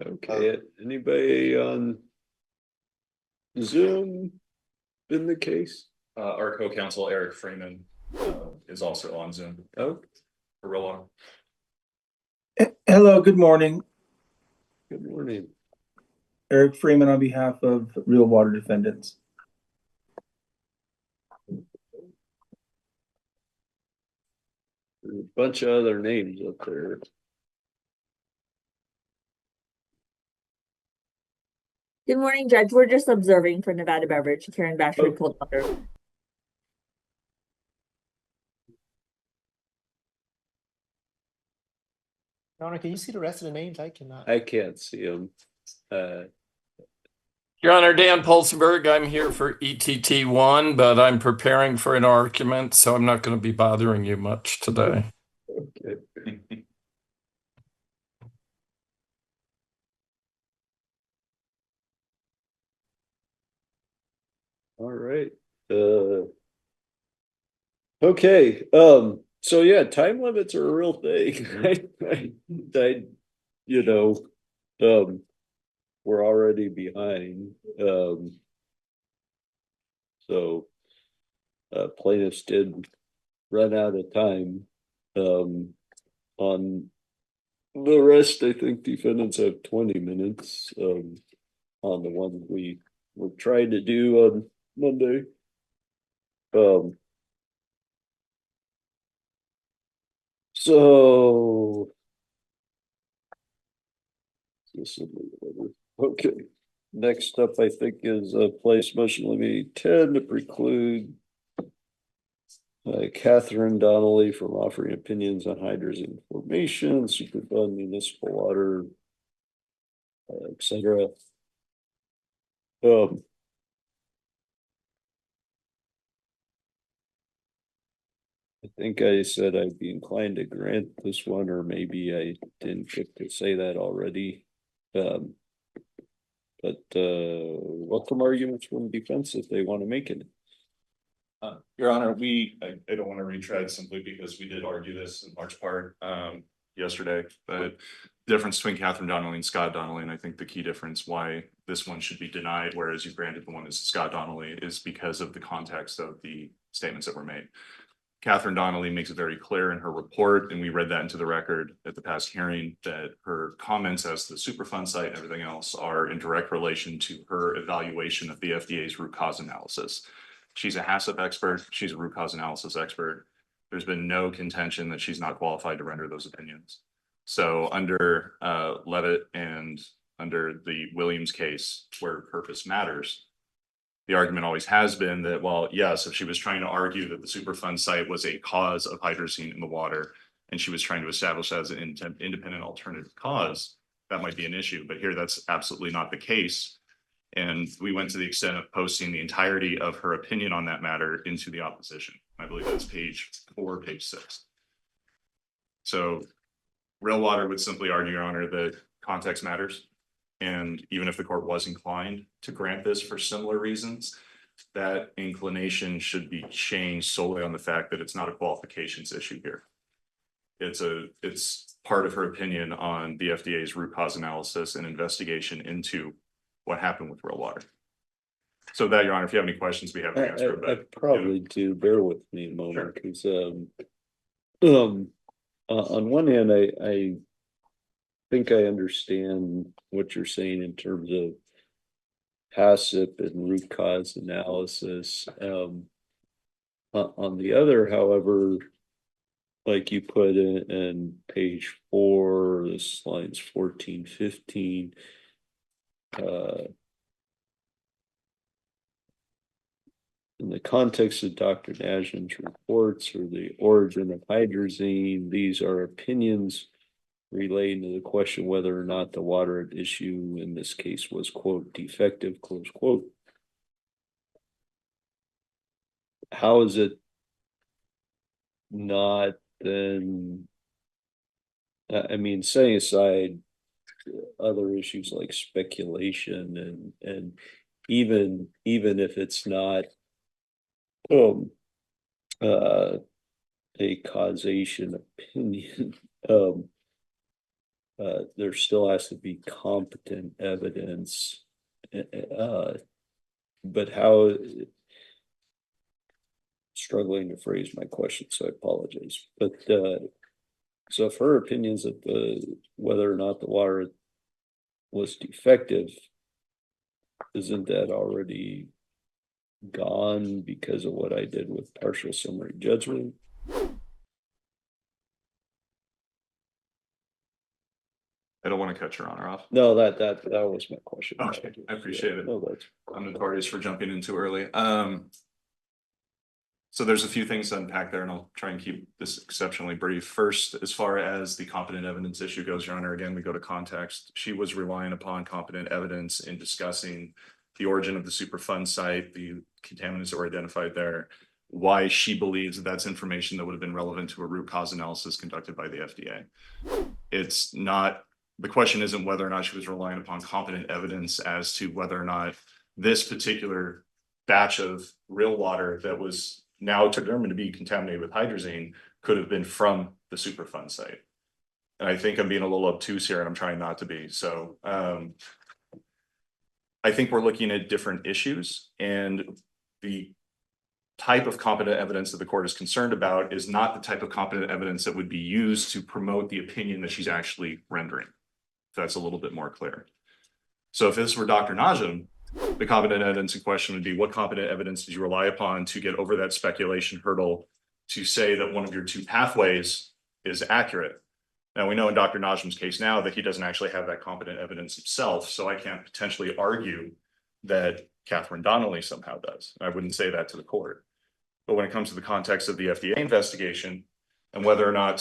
Okay, anybody on Zoom in the case? Our co-counsel Eric Freeman is also on Zoom. Oh, For real long. Hello, good morning. good morning. Eric Freeman on behalf of Real Water Defendants. There's a bunch of other names up there. Good morning, Judge. We're just observing for Nevada Beverage, Karen Bashford, Oh. cold water. Your Honor, can you see the rest of the names? I cannot. I can't see them. Your Honor, Dan Pulsenberg, I'm here for ETT1, but I'm preparing for an argument, so I'm not going to be bothering you much today. Okay. All right. Okay. So yeah, time limits are a real thing. You know, we're already behind. So plaintiffs did run out of time. On the rest, I think defendants have 20 minutes on the one we were trying to do on Monday. So this will be whatever. Okay. Next up, I think, is a place motion limine 10 to preclude Catherine Donnelly from offering opinions on hydrazine formation, Superfund, municipal water, etc. I think I said I'd be inclined to grant this one, or maybe I didn't get to say that already. But welcome arguments from defense if they want to make it. Your Honor, I don't want to retread simply because we did argue this in large part yesterday. But difference between Catherine Donnelly and Scott Donnelly, and I think the key difference why this one should be denied, whereas you granted the one is Scott Donnelly, is because of the context of the statements that were made. Catherine Donnelly makes it very clear in her report, and we read that into the record at the past hearing, that her comments as to the Superfund site and everything else are in direct relation to her evaluation of the FDA's root cause analysis. She's a HACCP expert. She's a root cause analysis expert. There's been no contention that she's not qualified to render those opinions. So under Levitt and under the Williams case, where purpose matters, the argument always has been that, well, yes, if she was trying to argue that the Superfund site was a cause of hydrazine in the water, and she was trying to establish that as an independent alternative cause, that might be an issue. But here, that's absolutely not the case. And we went to the extent of posting the entirety of her opinion on that matter into the opposition. I believe that's page 4, page 6. So Real Water would simply argue, Your Honor, that context matters. And even if the court was inclined to grant this for similar reasons, that inclination should be changed solely on the fact that it's not a qualifications issue here. It's part of her opinion on the FDA's root cause analysis and investigation into what happened with Real Water. So that, Your Honor, if you have any questions, we have to answer. I probably do. Bear with me a moment, because on one hand, I think I understand what you're saying in terms of HACCP and root cause analysis. On the other, however, like you put in page 4, this line's 14, 15. In the context of Dr. Najim's reports or the origin of hydrazine, these are opinions relating to the question whether or not the water at issue in this case was, quote, defective, close quote. How is it not then? I mean, setting aside other issues like speculation and even if it's not a causation opinion, there still has to be competent evidence. But how, struggling to phrase my question, so I apologize. But so if her opinions of whether or not the water was defective, isn't that already gone because of what I did with partial summary judgment? I don't want to cut your honor off. No, that was my question. Okay, I appreciate it. No, that's. I'm notorious for jumping in too early. So there's a few things to unpack there, and I'll try and keep this exceptionally brief. First, as far as the competent evidence issue goes, Your Honor, again, we go to context. She was relying upon competent evidence in discussing the origin of the Superfund site, the contaminants that were identified there, why she believes that that's information that would have been relevant to a root cause analysis conducted by the FDA. It's not, the question isn't whether or not she was relying upon competent evidence as to whether or not this particular batch of real water that was now determined to be contaminated with hydrazine could have been from the Superfund site. And I think I'm being a little obtuse here, and I'm trying not to be. So I think we're looking at different issues, and the type of competent evidence that the court is concerned about is not the type of competent evidence that would be used to promote the opinion that she's actually rendering. If that's a little bit more clear. So if this were Dr. Najm, the competent evidence in question would be, what competent evidence did you rely upon to get over that speculation hurdle to say that one of your two pathways is accurate? Now, we know in Dr. Najm's case now that he doesn't actually have that competent evidence himself, so I can't potentially argue that Catherine Donnelly somehow does. I wouldn't say that to the court. But when it comes to the context of the FDA investigation and whether or not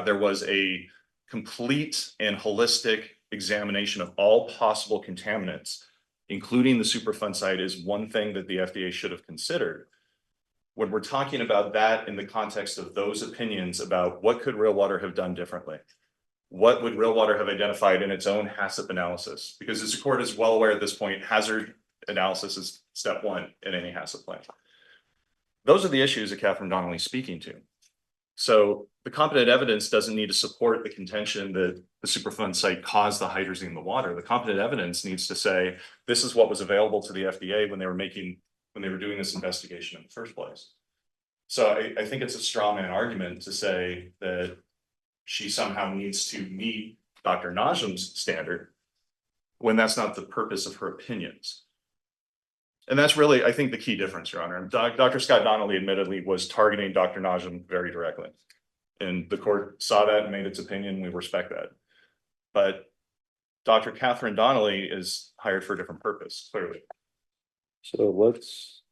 there was a complete and holistic examination of all possible contaminants, including the Superfund site, is one thing that the FDA should have considered. When we're talking about that in the context of those opinions about what could Real Water have done differently, what would Real Water have identified in its own HACCP analysis? Because as the court is well aware at this point, hazard analysis is step one in any HACCP plan. Those are the issues that Catherine Donnelly is speaking to. So the competent evidence doesn't need to support the contention that the Superfund site caused the hydrazine in the water. The competent evidence needs to say, this is what was available to the FDA when they were doing this investigation in the first place. So I think it's a straw man argument to say that she somehow needs to meet Dr. Najm's standard when that's not the purpose of her opinions. And that's really, I think, the key difference, Your Honor. Dr. Scott Donnelly admittedly was targeting Dr. Najm very directly. And the court saw that and made its opinion. We respect that. But Dr. Catherine Donnelly is hired for a different purpose, clearly. So let's,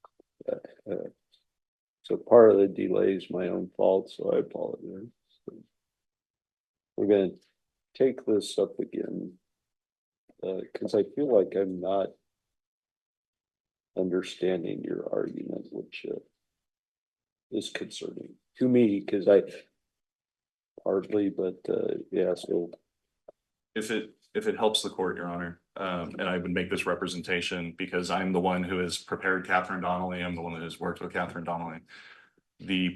so part of the delay is my own fault, so I apologize. We're gonna take this up again, because I feel like I'm not understanding your argument, which is concerning to me, because I hardly, but yeah, so. If it helps the court, Your Honor, and I would make this representation because I'm the one who has prepared Catherine Donnelly. I'm the one that has worked with Catherine Donnelly.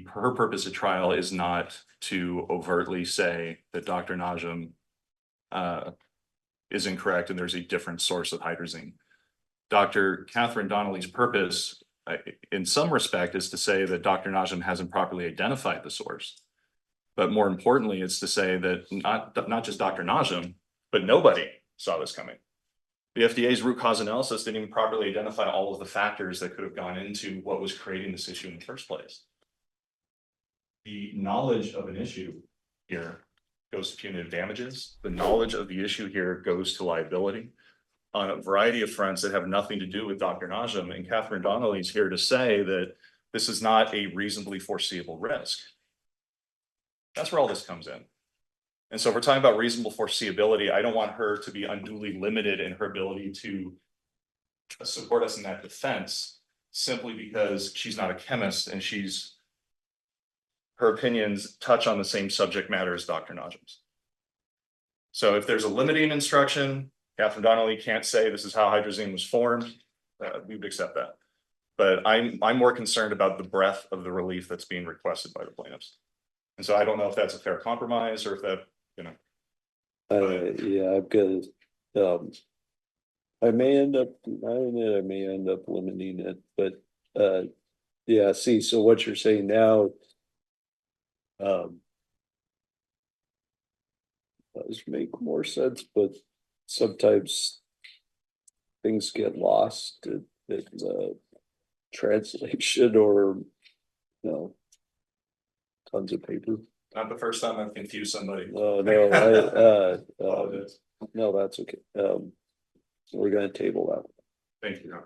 Her purpose at trial is not to overtly say that Dr. Najm is incorrect and there's a different source of hydrazine. Dr. Catherine Donnelly's purpose, in some respect, is to say that Dr. Najm hasn't properly identified the source. But more importantly, it's to say that not just Dr. Najm, but nobody saw this coming. The FDA's root cause analysis didn't even properly identify all of the factors that could have gone into what was creating this issue in the first place. The knowledge of an issue here goes to punitive damages. The knowledge of the issue here goes to liability on a variety of fronts that have nothing to do with Dr. Najm. And Catherine Donnelly is here to say that this is not a reasonably foreseeable risk. That's where all this comes in. And so if we're talking about reasonable foreseeability, I don't want her to be unduly limited in her ability to support us in that defense simply because she's not a chemist and her opinions touch on the same subject matter as Dr. Najm's. So if there's a limiting instruction, Catherine Donnelly can't say this is how hydrazine was formed. We would accept that. But I'm more concerned about the breadth of the relief that's being requested by the plaintiffs. And so I don't know if that's a fair compromise or if that, Yeah, I've got, I may end up denying it, I may end up limiting it, but, yeah, see, so what you're saying now, does make more sense, but sometimes things get lost in translation or, you know, tons of paper. Not the first time I've confused somebody. No, no, Apologize. no, that's okay. We're gonna table that. Thank you.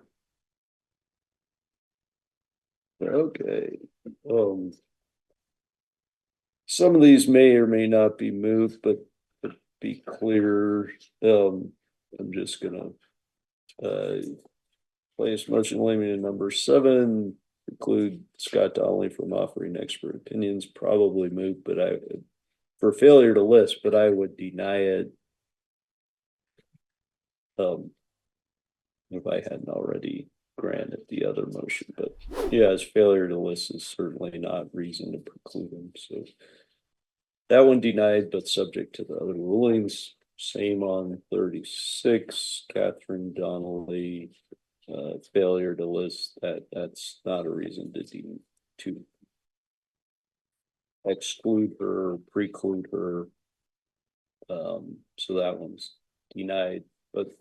Okay, some of these may or may not be moved, but be clear, I'm just gonna place motion limiting number 7, preclude Scott Donnelly from offering expert opinions, probably moved, but for failure to list, but I would deny it. If I hadn't already granted the other motion, but yeah, his failure to list is certainly not reason to preclude him, so. That one denied, but subject to the other rulings, same on 36, Catherine Donnelly. Failure to list, that's not a reason to exclude her, preclude her. So that one's denied, but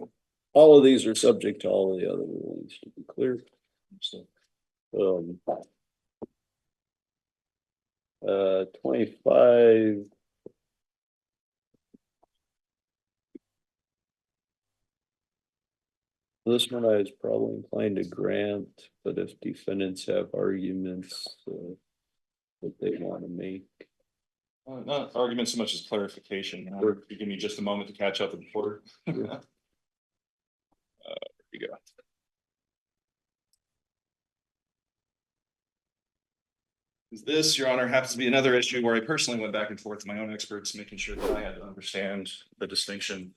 all of these are subject to all of the other rulings, to be clear. So, 25. This one I was probably inclined to grant, but if defendants have arguments that they want to make. Not argument so much as clarification. Sure. You give me just a moment to catch up with the report. Sure. Here you go. This, Your Honor, happens to be another issue where I personally went back and forth with my own experts, making sure that I had to understand the distinction.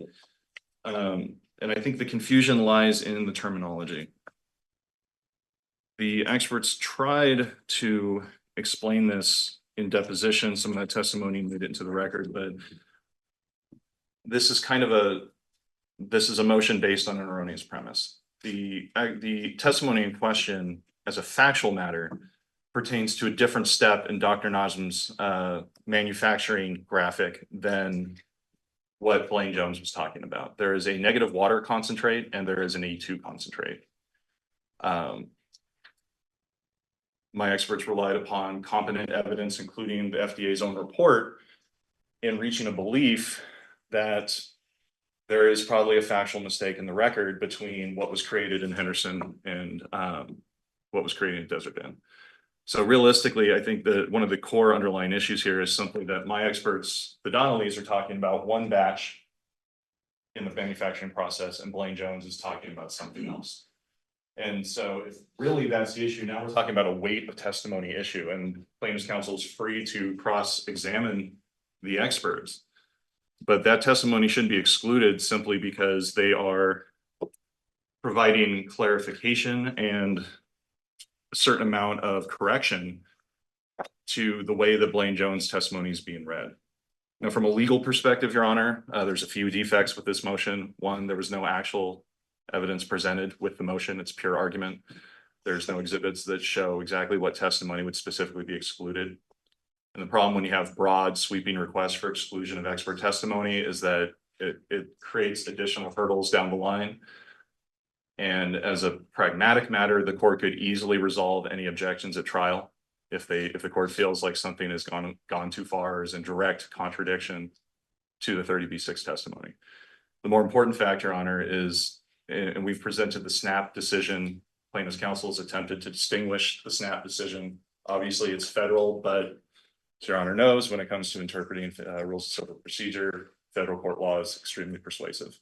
And I think the confusion lies in the terminology. The experts tried to explain this in deposition. Some of that testimony made it into the record, but this is a motion based on an erroneous premise. The testimony in question, as a factual matter, pertains to a different step in Dr. Nazem's manufacturing graphic than what Blaine Jones was talking about. There is a negative water concentrate and there is an E2 concentrate. My experts relied upon competent evidence, including the FDA's own report, in reaching a belief that there is probably a factual mistake in the record between what was created in Henderson and what was created in Desert Bend. So realistically, I think that one of the core underlying issues here is simply that my experts, the Donnellys, are talking about one batch in the manufacturing process, and Blaine Jones is talking about something else. And so if really that's the issue, now we're talking about a weight of testimony issue, and plaintiff's counsel is free to cross-examine the experts. But that testimony shouldn't be excluded simply because they are providing clarification and a certain amount of correction to the way that Blaine Jones' testimony is being read. Now, from a legal perspective, Your Honor, there's a few defects with this motion. One, there was no actual evidence presented with the motion. It's pure argument. There's no exhibits that show exactly what testimony would specifically be excluded. And the problem when you have broad sweeping requests for exclusion of expert testimony is that it creates additional hurdles down the line. And as a pragmatic matter, the court could easily resolve any objections at trial if the court feels like something has gone too far or is in direct contradiction to the 30B6 testimony. The more important fact, Your Honor, is, and we've presented the SNAP decision, plaintiff's counsel has attempted to distinguish the SNAP decision. Obviously, it's federal, but as Your Honor knows, when it comes to interpreting rules of civil procedure, federal court law is extremely persuasive.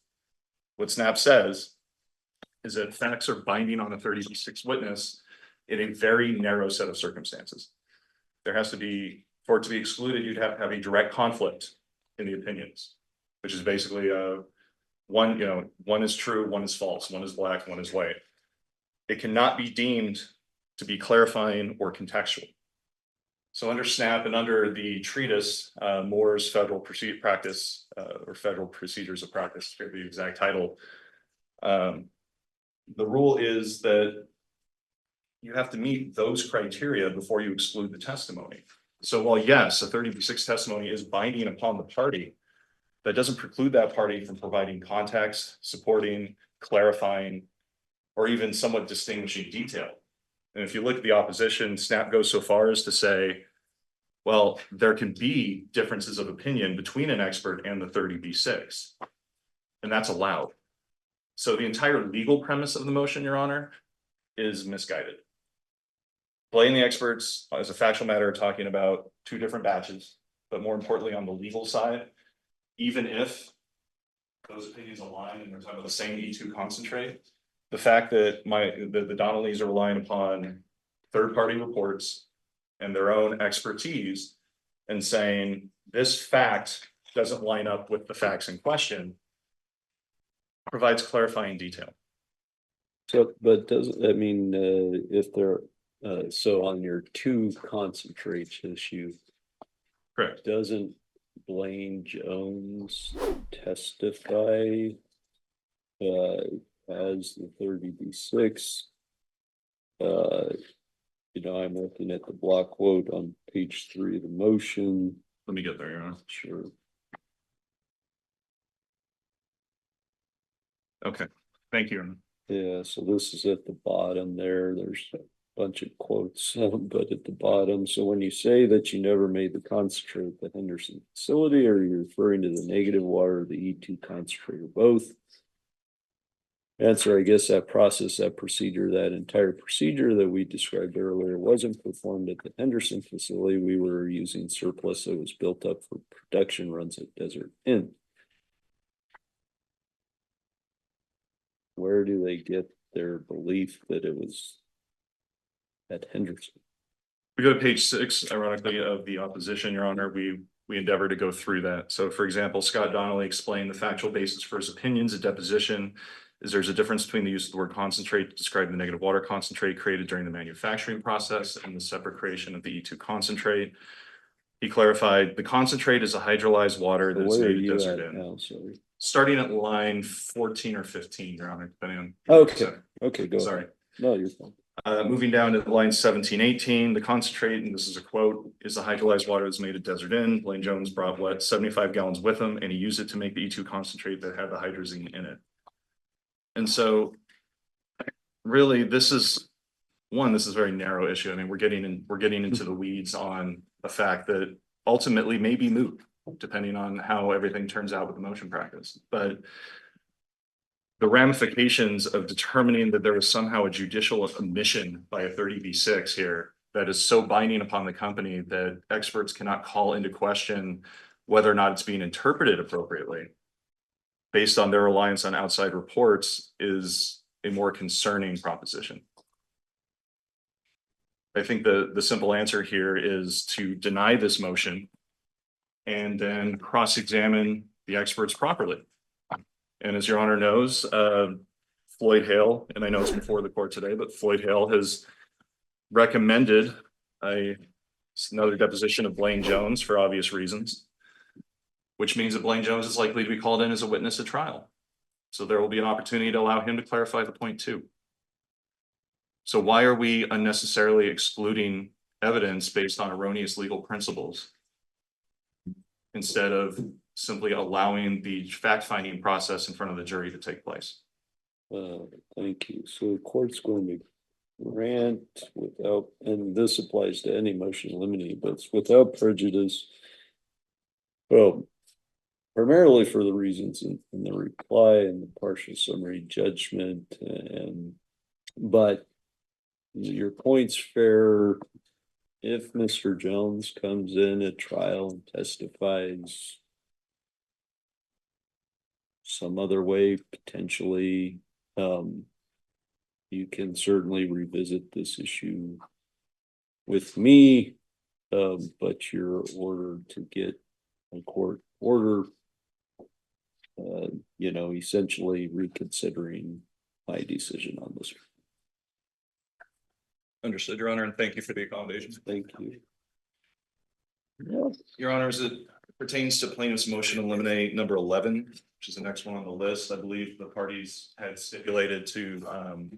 What SNAP says is that facts are binding on a 30B6 witness in a very narrow set of circumstances. There has to be, for it to be excluded, you'd have to have a direct conflict in the opinions, which is basically one is true, one is false, one is black, one is white. It cannot be deemed to be clarifying or contextual. So under SNAP and under the treatise, Moore's Federal Practice, or Federal Procedures of Practice, to the exact title. The rule is that you have to meet those criteria before you exclude the testimony. So while yes, a 30B6 testimony is binding upon the party, that doesn't preclude that party from providing context, supporting, clarifying, or even somewhat distinguishing detail. And if you look at the opposition, SNAP goes so far as to say, well, there can be differences of opinion between an expert and the 30B6, and that's allowed. So the entire legal premise of the motion, Your Honor, is misguided. Blaming the experts as a factual matter, talking about two different batches, but more importantly, on the legal side, even if those opinions align and we're talking about the same E2 concentrate, the fact that the Donnellys are relying upon third-party reports and their own expertise and saying this fact doesn't line up with the facts in question provides clarifying detail. So, but doesn't that mean, if they're, so on your two concentrates issue, Correct. doesn't Blaine Jones testify as the 30B6? I'm looking at the block quote on page 3 of the motion. Let me get there, Your Honor. Sure. Okay, thank you, Your Honor. Yeah, so this is at the bottom there. There's a bunch of quotes, but at the bottom. So when you say that you never made the concentrate at the Henderson facility, are you referring to the negative water, the E2 concentrate, or both? Answer, I guess that process, that procedure, that entire procedure that we described earlier wasn't performed at the Henderson facility. We were using surplus that was built up for production runs at Desert Inn. Where do they get their belief that it was at Henderson? We go to page 6, ironically, of the opposition, Your Honor. We endeavor to go through that. So for example, Scott Donnelly explained the factual basis for his opinions at deposition is there's a difference between the use of the word concentrate to describe the negative water concentrate created during the manufacturing process and the separate creation of the E2 concentrate. He clarified the concentrate is a hydrolyzed water that is Where are made you at Desert at Inn. now? Sorry. Starting at line 14 or 15, Your Honor, depending on. Okay. Okay, go Sorry. ahead. No, you're fine. Moving down to line 17, 18, the concentrate, and this is a quote, is the hydrolyzed water that's made at Desert Inn. Blaine Jones brought 75 gallons with him, and he used it to make the E2 concentrate that had the hydrazine in it. And so really, this is a very narrow issue. I mean, we're getting into the weeds on the fact that ultimately may be moot, depending on how everything turns out with the motion practice. But the ramifications of determining that there is somehow a judicial omission by a 30B6 here that is so binding upon the company that experts cannot call into question whether or not it's being interpreted appropriately based on their reliance on outside reports is a more concerning proposition. I think the simple answer here is to deny this motion and then cross-examine the experts properly. And as Your Honor knows, Floyd Hale, and I know it's before the court today, but Floyd Hale has recommended another deposition of Blaine Jones for obvious reasons, which means that Blaine Jones is likely to be called in as a witness at trial. So there will be an opportunity to allow him to clarify the point too. So why are we unnecessarily excluding evidence based on erroneous legal principles instead of simply allowing the fact-finding process in front of the jury to take place? Thank you. So the court's going to grant without, and this applies to any motion limiting, but it's without prejudice. Well, primarily for the reasons in the reply and the partial summary judgment, but your point's fair. If Mr. Jones comes in at trial and testifies some other way, potentially, you can certainly revisit this issue with me, but you're ordered to get a court order, essentially reconsidering my decision on this. Understood, Your Honor, and thank you for the accommodation. Thank you. Your Honor, as it pertains to plaintiff's motion to eliminate number 11, which is the next one on the list, I believe the parties had stipulated to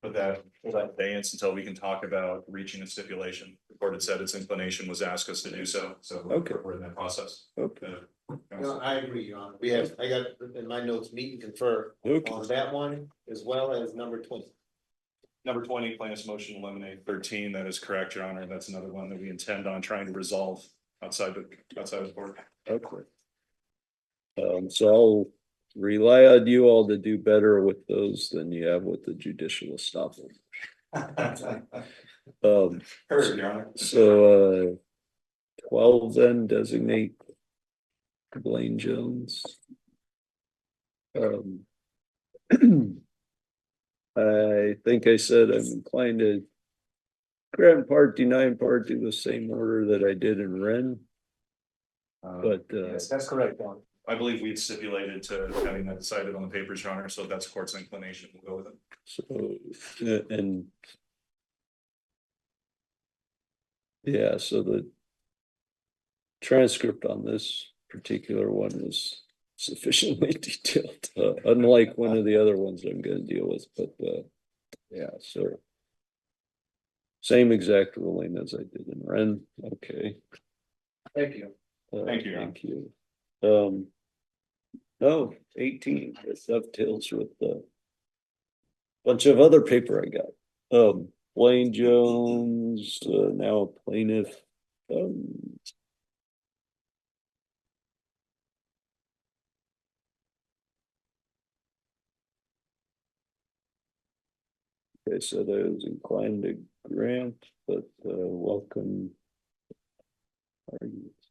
put that abeyance until we can talk about reaching a stipulation. The court had said its inclination was ask us to do so. So Okay. we're in that process. Okay. No, I agree, Your Honor. I got in my notes, meet and confer Okay. on that one as well as number 20. Number 20, plaintiff's motion to eliminate 13. That is correct, Your Honor. That's another one that we intend on trying to resolve outside the court. Okay. So I'll rely on you all to do better with those than you have with the judicial estoppel. Heard, Your Honor. So 12 then designate Blaine Jones. I think I said I'm inclined to grant in part, deny in part, do the same order that I did in Wren. But Yes, that's correct, Your Honor. I believe we had stipulated to having that decided on the papers, Your Honor, so if that's court's inclination, we'll go with it. so and yeah, so the transcript on this particular one is sufficiently detailed, unlike one of the other ones I'm going to deal with. But yeah, so same exact ruling as I did in Wren. Okay. Thank you. Thank you. Thank you. No, 18. It dovetails with the bunch of other paper I got. Blaine Jones, now a plaintiff. Okay, so I was inclined to grant, but welcome.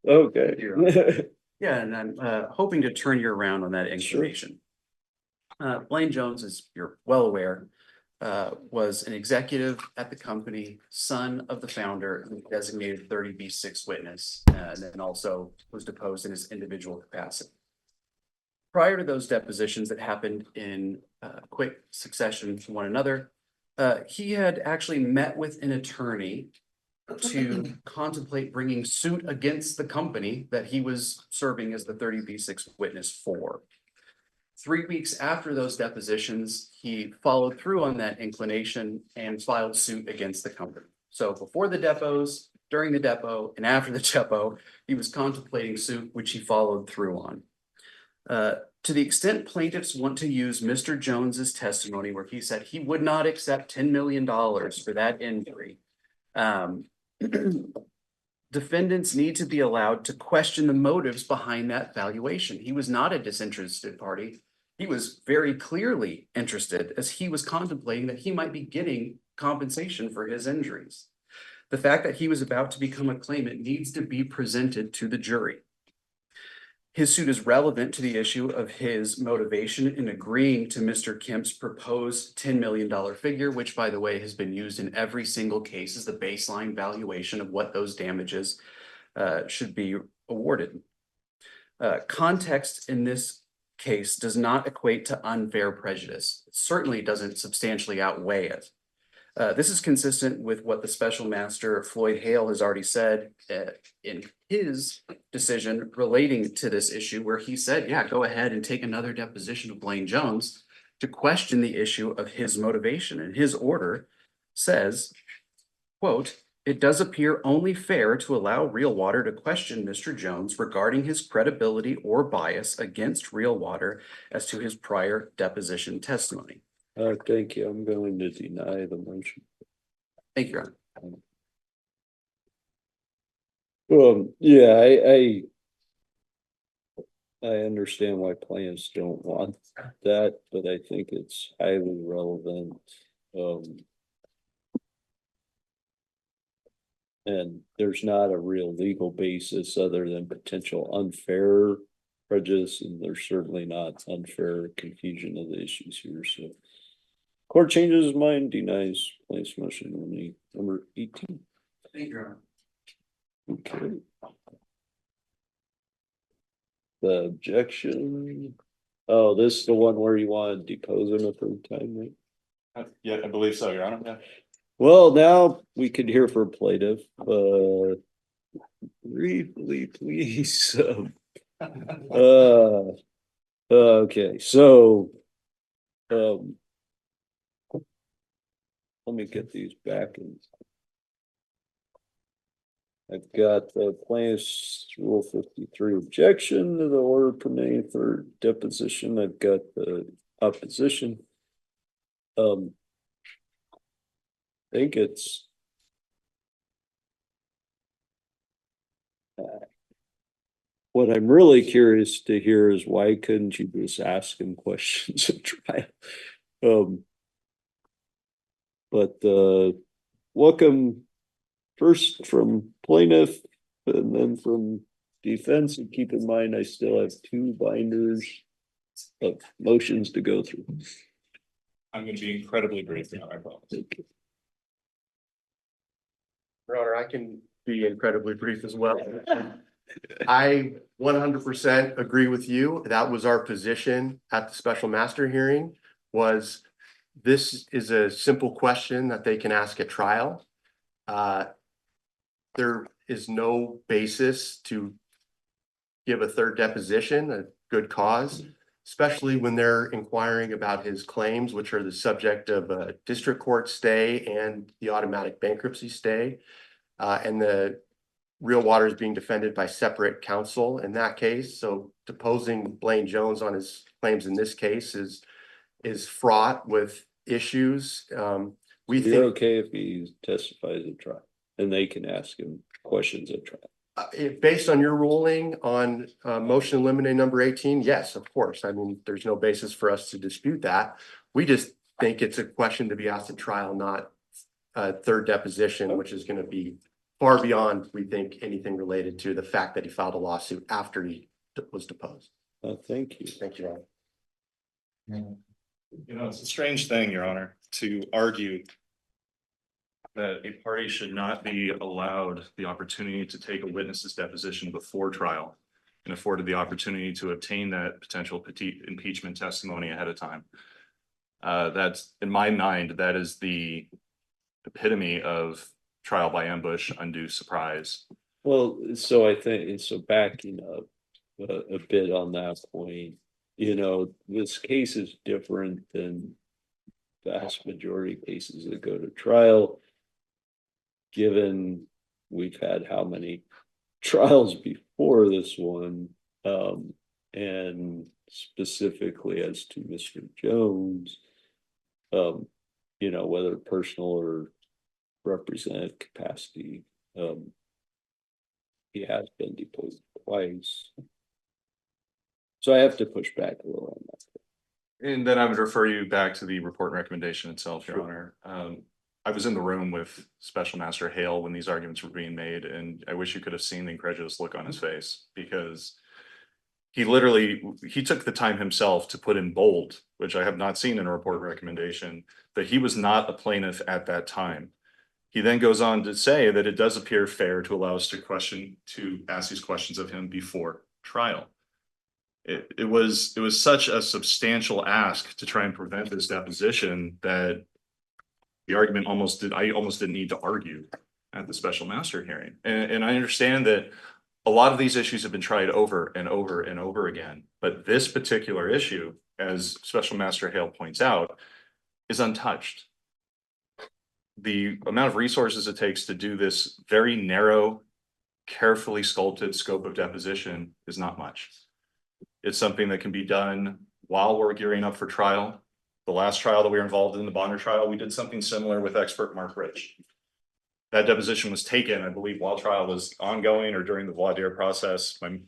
Okay. Yeah, and I'm hoping to turn you around on that inclination. Blaine Jones, as you're well aware, was an executive at the company, son of the founder, and designated 30B6 witness, and then also was deposed in his individual capacity. Prior to those depositions that happened in quick succession from one another, he had actually met with an attorney to contemplate bringing suit against the company that he was serving as the 30B6 witness for. 3 weeks after those depositions, he followed through on that inclination and filed suit against the company. So before the depots, during the depot, and after the depot, he was contemplating suit, which he followed through on. To the extent plaintiffs want to use Mr. Jones's testimony where he said he would not accept $10 million for that injury, defendants need to be allowed to question the motives behind that valuation. He was not a disinterested party. He was very clearly interested as he was contemplating that he might be getting compensation for his injuries. The fact that he was about to become a claimant needs to be presented to the jury. His suit is relevant to the issue of his motivation in agreeing to Mr. Kemp's proposed $10 million figure, which, by the way, has been used in every single case as the baseline valuation of what those damages should be awarded. Context in this case does not equate to unfair prejudice. It certainly doesn't substantially outweigh it. This is consistent with what the special master Floyd Hale has already said in his decision relating to this issue, where he said, yeah, go ahead and take another deposition of Blaine Jones to question the issue of his motivation. And his order says, quote, "It does appear only fair to allow Real Water to question Mr. Jones regarding his credibility or bias against Real Water as to his prior deposition testimony." Thank you. I'm going to deny the motion. Thank you, Your Honor. Yeah, I understand why plaintiffs don't want that, but I think it's highly relevant. And there's not a real legal basis other than potential unfair prejudice, and there's certainly not unfair confusion of the issues here. So court changes his mind, denies plaintiff's motion on number 18. Thank you, Your Honor. Okay. The objection. Oh, this is the one where you want to depose him a third time, right? Yeah, I believe so, Your Honor. Yeah. Well, now we could hear from plaintiff. briefly, please. Okay, so. Let me get these back and. I've got the plaintiff's rule 53 objection to the order permitting for deposition. I've got the opposition. I think it's. What I'm really curious to hear is why couldn't you just ask him questions at trial? But welcome first from plaintiff and then from defense. And keep in mind, I still have 2 binders of motions to go through. I'm going to be incredibly brief, Your Honor, I promise. Your Honor, I can be incredibly brief as well. I 100% agree with you. That was our position at the special master hearing, was this is a simple question that they can ask at trial. There is no basis to give a third deposition, a good cause, especially when they're inquiring about his claims, which are the subject of a district court stay and the automatic bankruptcy stay. And the real water is being defended by separate counsel in that case. So deposing Blaine Jones on his claims in this case is fraught with issues. We You're think okay if he testifies at trial and they can ask him questions at trial. based on your ruling on motion limine number 18, yes, of course. I mean, there's no basis for us to dispute that. We just think it's a question to be asked at trial, not a third deposition, which is going to be far beyond, we think, anything related to the fact that he filed a lawsuit after he was deposed. Thank you. Thank you, Your Honor. You know, it's a strange thing, Your Honor, to argue that a party should not be allowed the opportunity to take a witness's deposition before trial and afforded the opportunity to obtain that potential impeachment testimony ahead of time. That's, in my mind, that is the epitome of trial by ambush, undue surprise. Well, so I think, so backing up a bit on that point, you know, this case is different than vast majority of cases that go to trial. Given we've had how many trials before this one, and specifically as to Mr. Jones, you know, whether personal or representative capacity, he has been deposed twice. So I have to push back a little on that. And then I would refer you back to the report and recommendation itself, Your Sure. Honor. I was in the room with Special Master Hale when these arguments were being made, and I wish you could have seen the incredulous look on his face, because he took the time himself to put in bold, which I have not seen in a report and recommendation, that he was not a plaintiff at that time. He then goes on to say that it does appear fair to allow us to ask these questions of him before trial. It was such a substantial ask to try and prevent this deposition that the argument I almost didn't need to argue at the special master hearing. And I understand that a lot of these issues have been tried over and over and over again, but this particular issue, as Special Master Hale points out, is untouched. The amount of resources it takes to do this very narrow, carefully sculpted scope of deposition is not much. It's something that can be done while we're gearing up for trial. The last trial that we were involved in, the Bonner trial, we did something similar with expert Mark Rich. That deposition was taken, I believe, while trial was ongoing or during the voir dire process. My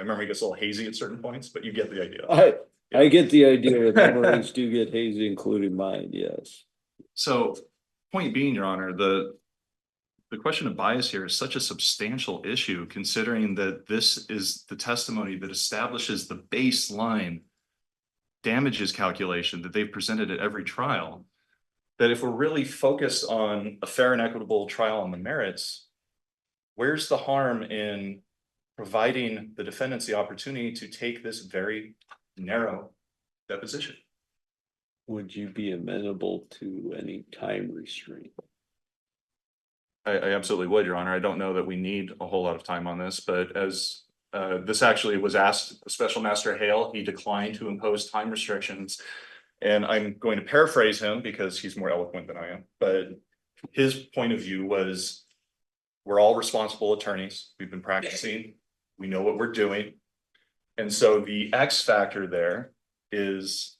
memory gets a little hazy at certain points, but you get the idea. I get the idea that memories do get hazy, including mine, yes. So, point being, Your Honor, the question of bias here is such a substantial issue, considering that this is the testimony that establishes the baseline damages calculation that they've presented at every trial, that if we're really focused on a fair and equitable trial on the merits, where's the harm in providing the defendants the opportunity to take this very narrow deposition? Would you be amenable to any time restraint? I absolutely would, Your Honor. I don't know that we need a whole lot of time on this, but as this actually was asked, Special Master Hale, he declined to impose time restrictions. And I'm going to paraphrase him because he's more eloquent than I am, but his point of view was, we're all responsible attorneys. We've been practicing. We know what we're doing. And so the X factor there is,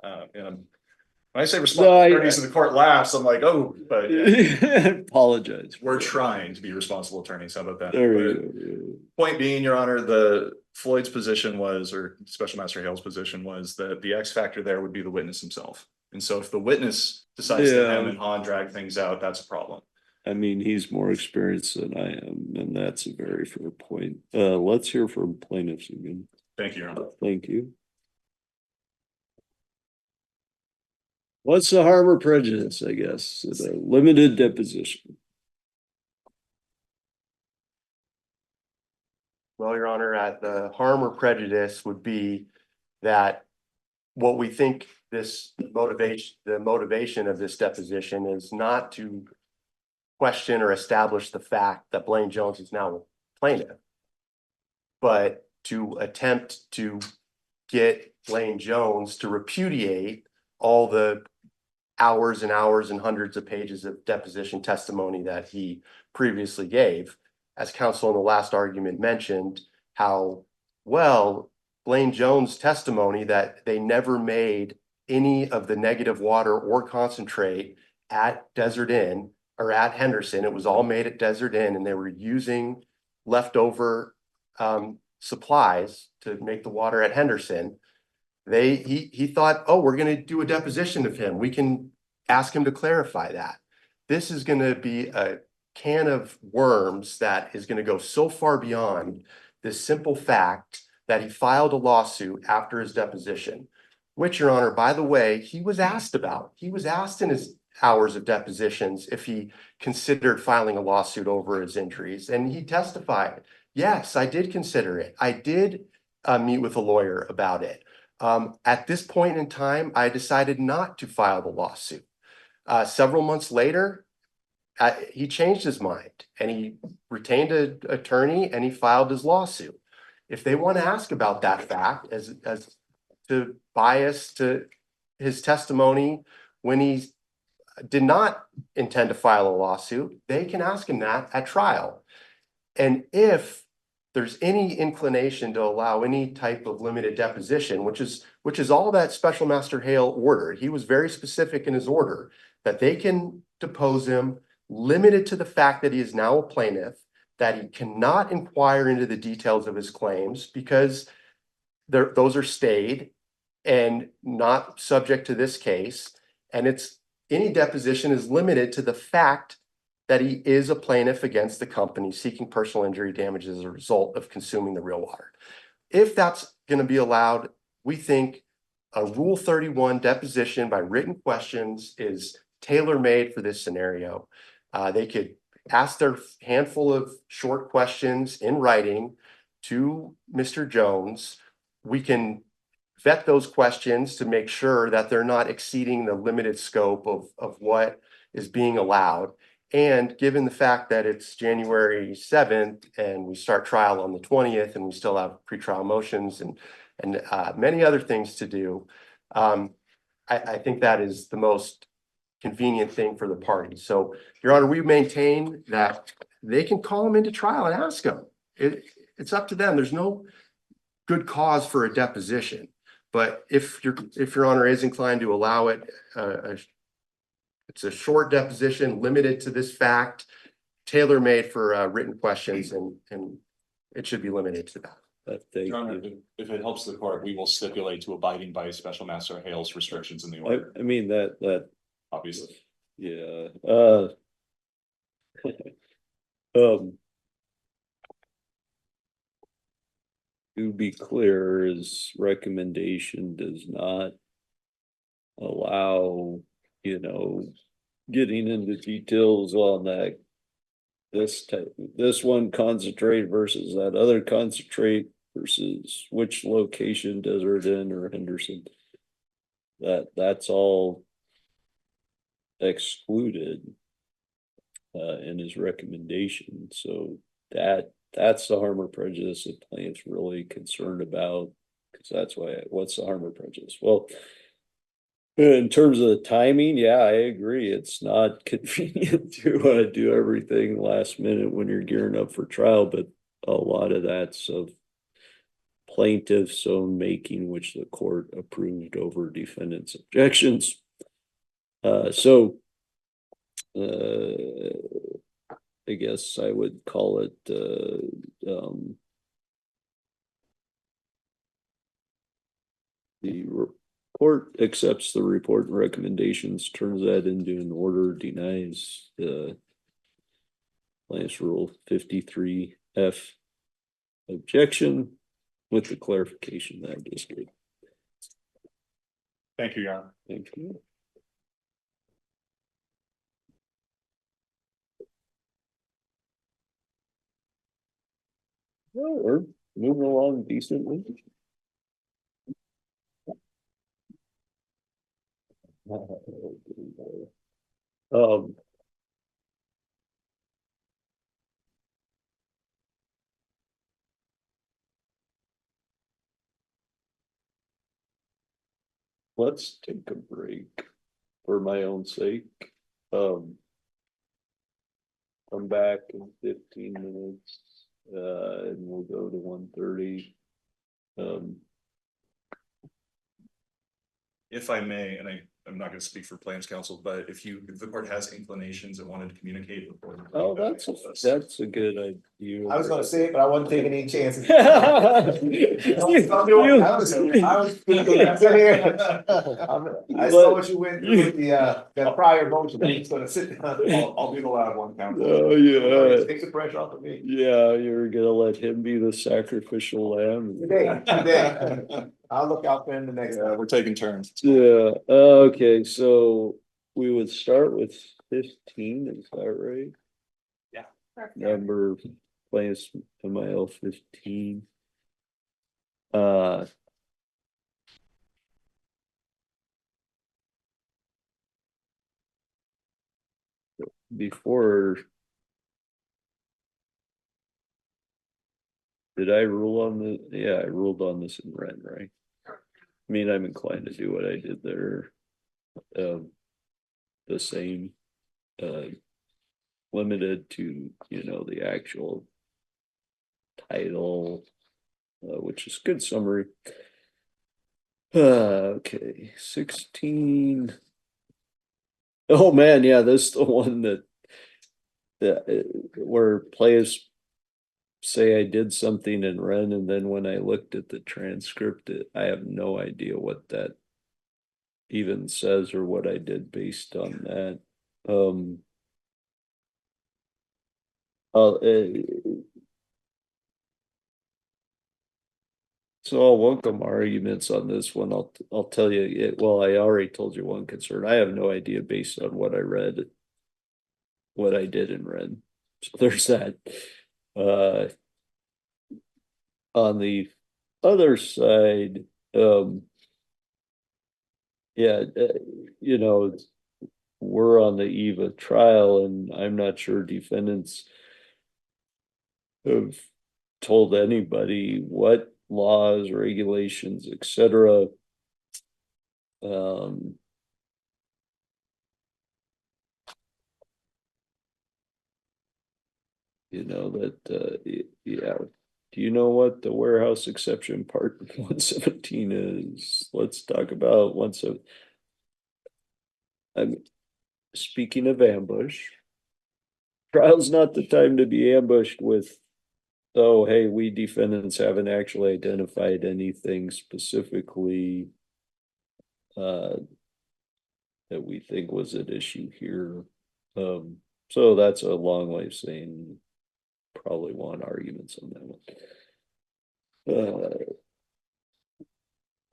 and when I say responsible attorneys and the court laughs, I'm like, oh, but apologize. we're trying to be responsible attorneys. How about that? There But you point being, Your Honor, the Floyd's position was, or Special Master Hale's position was, that the X factor there would be the witness himself. And so if the witness decides to hem and haw and drag things out, that's a problem. I mean, he's more experienced than I am, and that's a very fair point. Let's hear from plaintiffs again. Thank you, Your Honor. Thank you. What's the harm or prejudice, I guess, it's a limited deposition. Well, Your Honor, at the harm or prejudice would be that what we think this motivation, the motivation of this deposition is not to question or establish the fact that Blaine Jones is now a plaintiff, but to attempt to get Blaine Jones to repudiate all the hours and hours and hundreds of pages of deposition testimony that he previously gave. As counsel in the last argument mentioned, how well Blaine Jones' testimony that they never made any of the negative water or concentrate at Desert Inn or at Henderson. It was all made at Desert Inn, and they were using leftover supplies to make the water at Henderson. He thought, oh, we're going to do a deposition of him. We can ask him to clarify that. This is going to be a can of worms that is going to go so far beyond this simple fact that he filed a lawsuit after his deposition, which, Your Honor, by the way, he was asked about. He was asked in his hours of depositions if he considered filing a lawsuit over his injuries, and he testified, yes, I did consider it. I did meet with a lawyer about it. At this point in time, I decided not to file the lawsuit. Several months later, he changed his mind and he retained an attorney and he filed his lawsuit. If they want to ask about that fact as to bias to his testimony when he did not intend to file a lawsuit, they can ask him that at trial. And if there's any inclination to allow any type of limited deposition, which is all that Special Master Hale ordered, he was very specific in his order that they can depose him, limited to the fact that he is now a plaintiff, that he cannot inquire into the details of his claims because those are stayed and not subject to this case. And any deposition is limited to the fact that he is a plaintiff against the company seeking personal injury damage as a result of consuming the real water. If that's going to be allowed, we think a Rule 31 deposition by written questions is tailor-made for this scenario. They could ask their handful of short questions in writing to Mr. Jones. We can vet those questions to make sure that they're not exceeding the limited scope of what is being allowed. And given the fact that it's January 7th and we start trial on the 20th and we still have pretrial motions and many other things to do, I think that is the most convenient thing for the parties. So, Your Honor, we maintain that they can call him into trial and ask him. It's up to them. There's no good cause for a deposition. But if Your Honor is inclined to allow it, it's a short deposition limited to this fact, tailor-made for written questions, and it should be limited to that. Thank Your Honor, you. if it helps the court, we will stipulate to abiding by Special Master Hale's restrictions in the order, I mean, that obviously. yeah. To be clear, his recommendation does not allow, getting into details on that. This one concentrate versus that other concentrate versus which location, Desert Inn or Henderson. That's all excluded. in his recommendation. So that's the harm or prejudice that plaintiff's really concerned about. Cause that's why, what's the harm or prejudice? Well, in terms of the timing, yeah, I agree. It's not convenient to do everything last minute when you're gearing up for trial, but a lot of that's of plaintiff's own making, which the court approved over defendant's objections. I guess I would call it the court accepts the report and recommendations, turns that into an order, denies the Plaintiff's Rule 53F objection with the clarification that I just gave. Thank you, Your Honor. Thank you. Well, we're moving along decently. Um, let's take a break for my own sake. Come back in 15 minutes, and we'll go to 1:30. If I may, and I'm not gonna speak for Plaintiffs' counsel, but if the court has inclinations and wanted to communicate before. Oh, that's a good idea. I was gonna say it, but I wasn't taking any chances. I I saw what you went through with the prior motion. I'm just gonna sit down. I'll be the loud one, counsel. Oh, yeah. Take the pressure off of me. Yeah, you're gonna let him be the sacrificial lamb. Today. I'll look out for him the next time. We're taking turns. Yeah, okay, so we would start with 15, is that right? Number plaintiff's MIL 15. Before, did I rule on the, yeah, I ruled on this in red, right? I mean, I'm inclined to do what I did there. The same, limited to, the actual title, which is good summary. Okay, 16. Oh man, yeah, this is the one that where players say I did something in Ren, and then when I looked at the transcript, I have no idea what that even says or what I did based on that. So I'll welcome arguments on this one. I'll tell you it. Well, I already told you one concern. I have no idea based on what I read, what I did in red. So there's that. On the other side, we're on the eve of trial, and I'm not sure defendants have told anybody what laws, regulations, etc. Yeah. Do you know what the warehouse exception part 117 is? Let's talk about 117. I'm speaking of ambush. Trial's not the time to be ambushed with, oh, hey, we defendants haven't actually identified anything specifically that we think was at issue here. So that's a long way of saying probably want arguments on that one.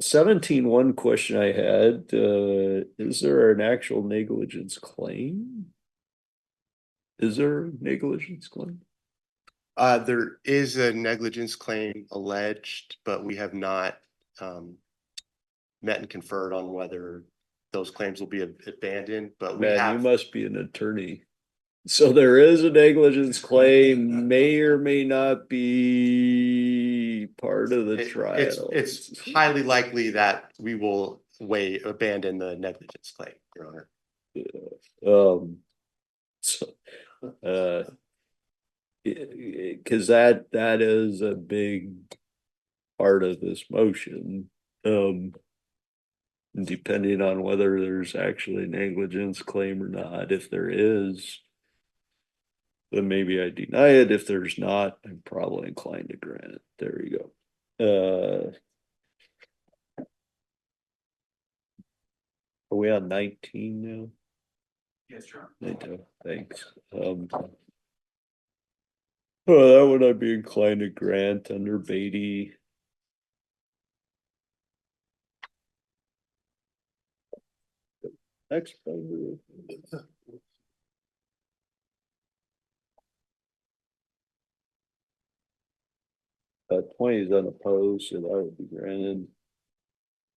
17, one question I had, is there an actual negligence claim? Is there a negligence claim? There is a negligence claim alleged, but we have not met and conferred on whether those claims will be abandoned, but we Man, have. you must be an attorney. So there is a negligence claim, may or may not be part of the trial. It's highly likely that we will abandon the negligence claim, Your Honor. So, cause that is a big part of this motion. Depending on whether there's actually a negligence claim or not, if there is, then maybe I deny it. If there's not, I'm probably inclined to grant it. There you go. Are we on 19 now? Yes, Your Honor. 19, thanks. That would I be inclined to grant under Beatty. Next. 20 is unopposed, so that would be granted.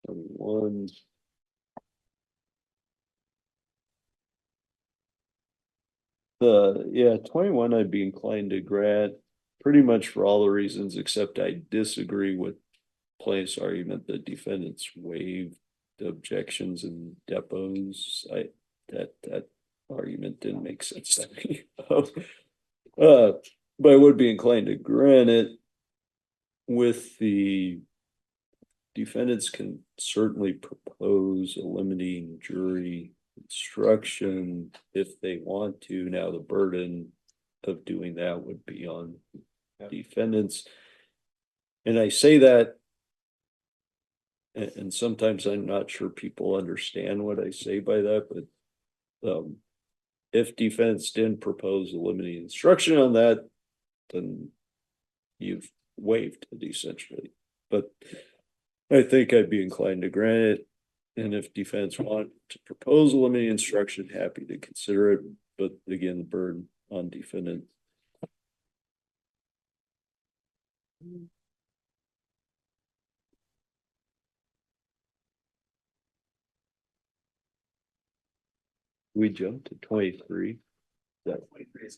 21. Yeah, 21 I'd be inclined to grant pretty much for all the reasons, except I disagree with plaintiff's argument that defendants waived the objections and depots. That argument didn't make sense to me. But I would be inclined to grant it with the defendants can certainly propose a limiting jury instruction if they want to. Now the burden of doing that would be on defendants. And I say that, and sometimes I'm not sure people understand what I say by that, but if defense didn't propose a limiting instruction on that, then you've waived it essentially. But I think I'd be inclined to grant it. And if defense want to propose a limiting instruction, happy to consider it. But again, the burden on defendant. We jumped to 23. That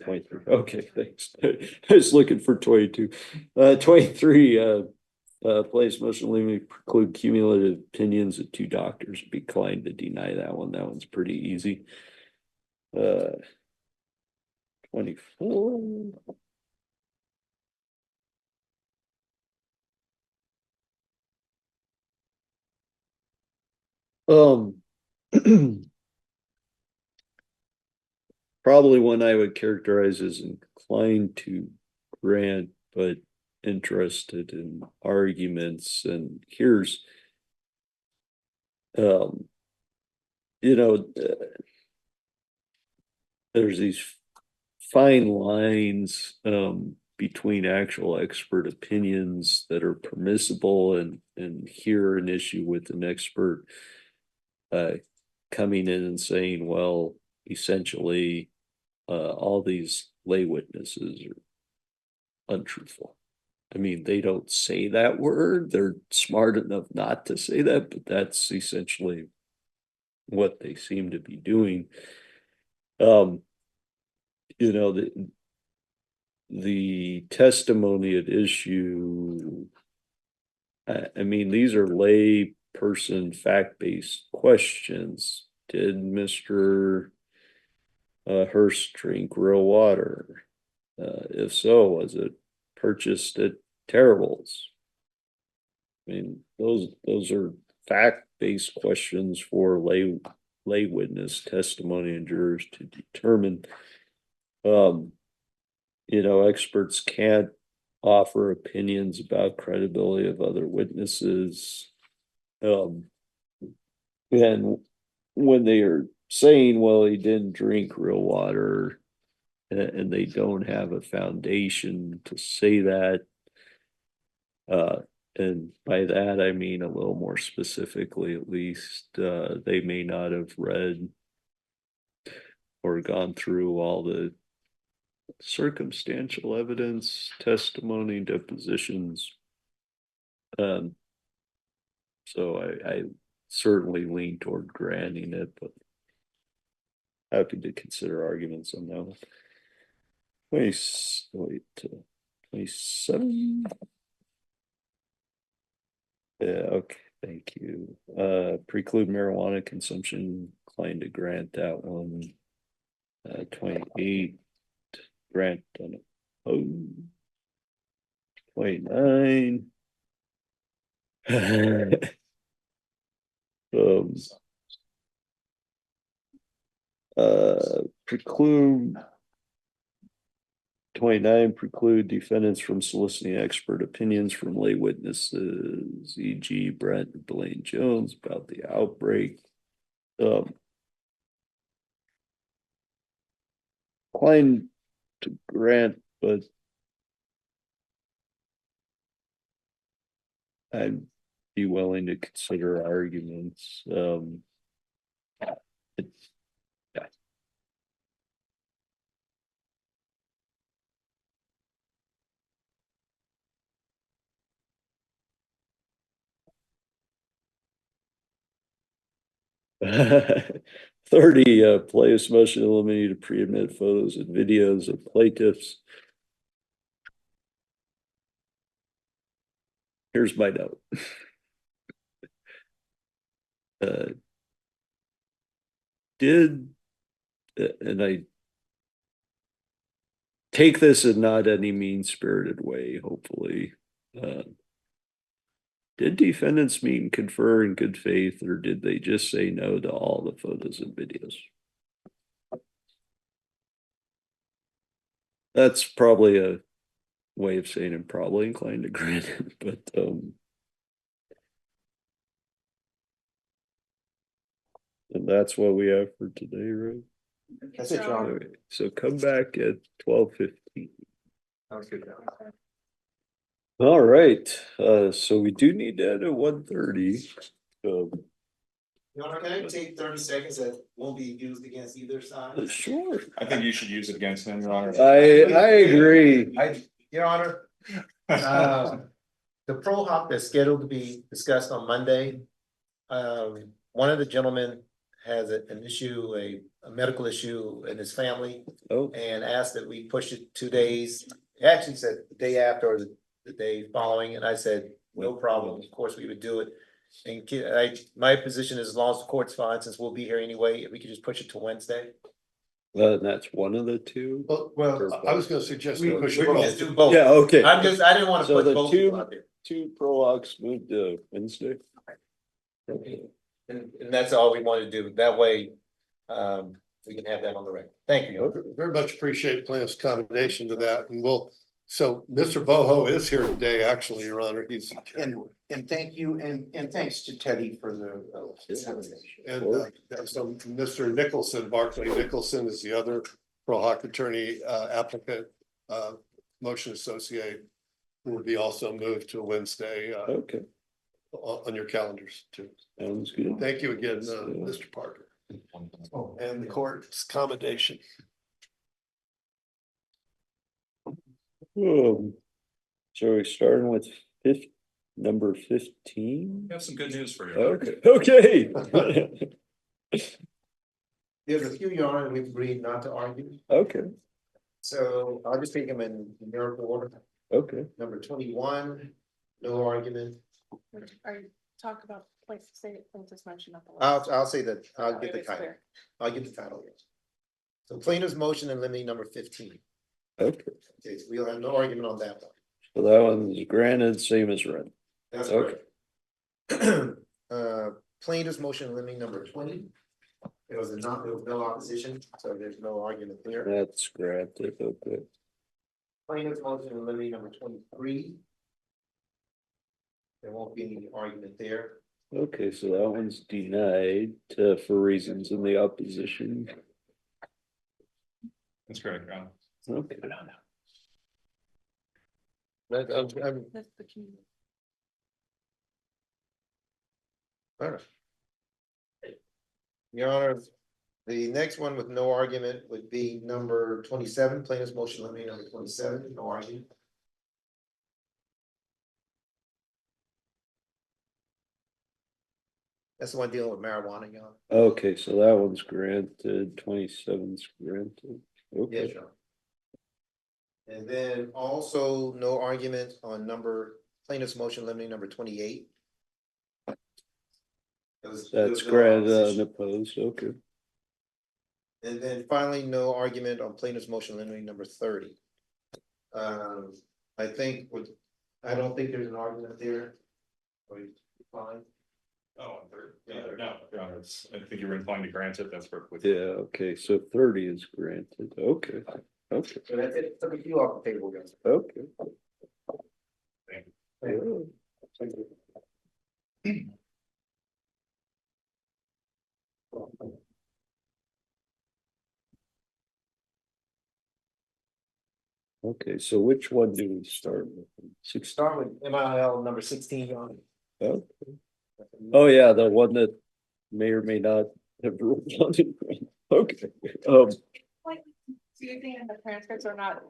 23. Okay, thanks. I was looking for 22. 23, place motion limine preclude cumulative opinions of two doctors. Be inclined to deny that one. That one's pretty easy. 24. Probably one I would characterize as inclined to grant, but interested in arguments. And here's, there's these fine lines between actual expert opinions that are permissible and here an issue with an expert coming in and saying, well, essentially all these lay witnesses are untruthful. I mean, they don't say that word. They're smart enough not to say that, but that's essentially what they seem to be doing. The testimony at issue, I mean, these are lay person fact-based questions. Did Mr. Hearst drink real water? If so, was it purchased at Terrible's? I mean, those are fact-based questions for lay witness testimony and jurors to determine. Experts can't offer opinions about credibility of other witnesses. And when they are saying, well, he didn't drink real water, and they don't have a foundation to say that, and by that I mean a little more specifically, at least they may not have read or gone through all the circumstantial evidence, testimony, depositions. So I certainly lean toward granting it, but happy to consider arguments on that one. 27. Yeah, okay, thank you. Preclude marijuana consumption, decline to grant that one. 28, grant on it. Oh. 29. Preclude 29, preclude defendants from soliciting expert opinions from lay witnesses, e.g. Brett and Blaine Jones about the outbreak. Decline to grant, but I'd be willing to consider arguments. It's, yeah. 30, plaintiff's motion to eliminate to pre-admit photos and videos of plaintiffs. Here's my note. And I take this in not any mean-spirited way, hopefully. Did defendants meet and confer in good faith, or did they just say no to all the photos and videos? That's probably a way of saying I'm probably inclined to grant it, but and that's what we have for today, right? That's it, Your Honor. Okay, so come back at 12:15. Sounds good. All right, so we do need that at 1:30. Your Honor, can I take 30 seconds that won't be used against either side? Sure. I think you should use it against him, Your Honor. I agree. Your Honor, the pro hop that's scheduled to be discussed on Monday. One of the gentlemen has an issue, a medical issue in his family, Oh, and asked that we push it 2 days. He actually said the day after or the day following, and I said, no problem, of course we would do it. And my position is, as long as the court's fine, since we'll be here anyway, if we could just push it to Wednesday. that's one of the two. Well, I was gonna suggest we push We can both. just do both. Yeah, okay. I didn't want to So put the both two- people out there. Two prologues moved to Wednesday. And that's all we want to do. That way, we can have that on the record. Thank you. Very much appreciate plaintiff's accommodation to that, and so Mr. Boho is here today, actually, Your Honor, he's. And thank you, and thanks to Teddy for the. And so Mr. Nicholson, Barclay Nicholson is the other pro hoc attorney applicant, motion associate, who will be also moved to Wednesday Okay, on your calendars too. sounds good. Thank you again, Mr. Parker. And the court's accommodation. So we're starting with number 15? I have some good news for you. Okay. There's a few, Your Honor, we've agreed not to argue. Okay, So I'll just take them in numerical order. okay. Number 21, no argument. Are you talk about plaintiff's motion at the. I'll say that, I'll get the It's title. clear. I'll get the title. Yes. So plaintiff's motion and limine number 15. Okay, Okay, so we'll have no argument on that one. so that one's granted, same as Ren. That's Okay. correct. Plaintiff's motion limine number 20. There was no opposition, so there's no argument there. That's granted, okay. Plaintiff's motion limine number 23. There won't be any argument there. Okay, so that one's denied for reasons in the opposition. That's correct, Your Honor. Okay. I'm That's the key. all right. Your Honor, the next one with no argument would be number 27, plaintiff's motion limine number 27, no argument. That's the one dealing with marijuana, Your Honor. Okay, so that one's granted, 27's granted. Yes, Okay, Your Honor. And then also no argument on plaintiff's motion limiting number 28. that's granted unopposed, okay. And then finally, no argument on plaintiff's motion limiting number 30. I think I don't think there's an argument there. Fine. Oh, no, Your Honor, I think you were inclined to grant it, that's perfect. Yeah, okay, so 30 is granted, okay, okay, So that's it. Took a few off the table, guys. okay. Thank you. Okay, so which one do we start with? Start with MIL number 16, Your Honor. Okay. Oh, yeah, the one that may or may not have ruled on it. Okay, Like, do you think the transcripts are not,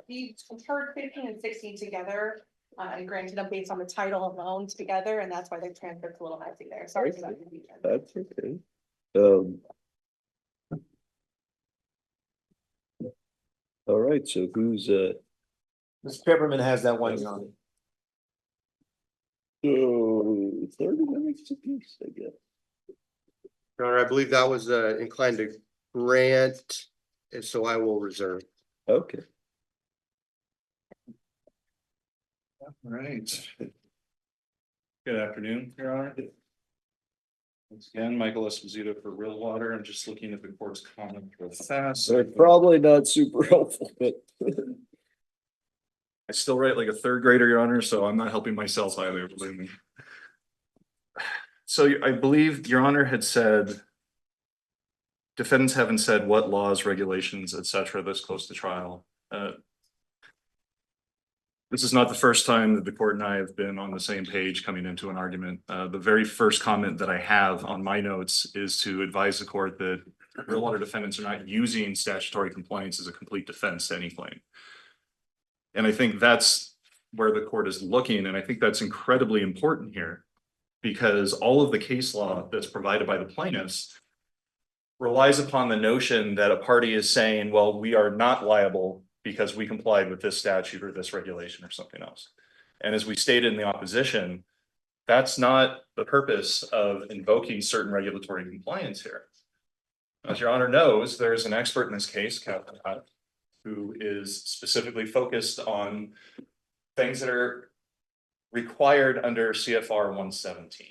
you heard 15 and 16 together, and granted them based on the title alone together, and that's why the transcript's a little messy there. Sorry for that confusion. that's okay. All right, so who's Mr. Pepperman has that one, Your Honor. so 30 minutes apiece, I guess. Your Honor, I believe that was inclined to grant, and so I will reserve. Okay. All right. Good afternoon, Your Honor. Once again, Michael Esposito for Real Water. I'm just looking at the court's comment real fast. They're probably not super helpful, but I still write like a third grader, Your Honor, so I'm not helping myself either, believe me. So I believe Your Honor had said defendants haven't said what laws, regulations, etc. this close to trial. This is not the first time that the court and I have been on the same page coming into an argument. The very first comment that I have on my notes is to advise the court that real water defendants are not using statutory compliance as a complete defense to any claim. And I think that's where the court is looking, and I think that's incredibly important here, because all of the case law that's provided by the plaintiffs relies upon the notion that a party is saying, well, we are not liable because we complied with this statute or this regulation or something else. And as we stated in the opposition, that's not the purpose of invoking certain regulatory compliance here. As Your Honor knows, there is an expert in this case, Cavanaugh, who is specifically focused on things that are required under CFR 117.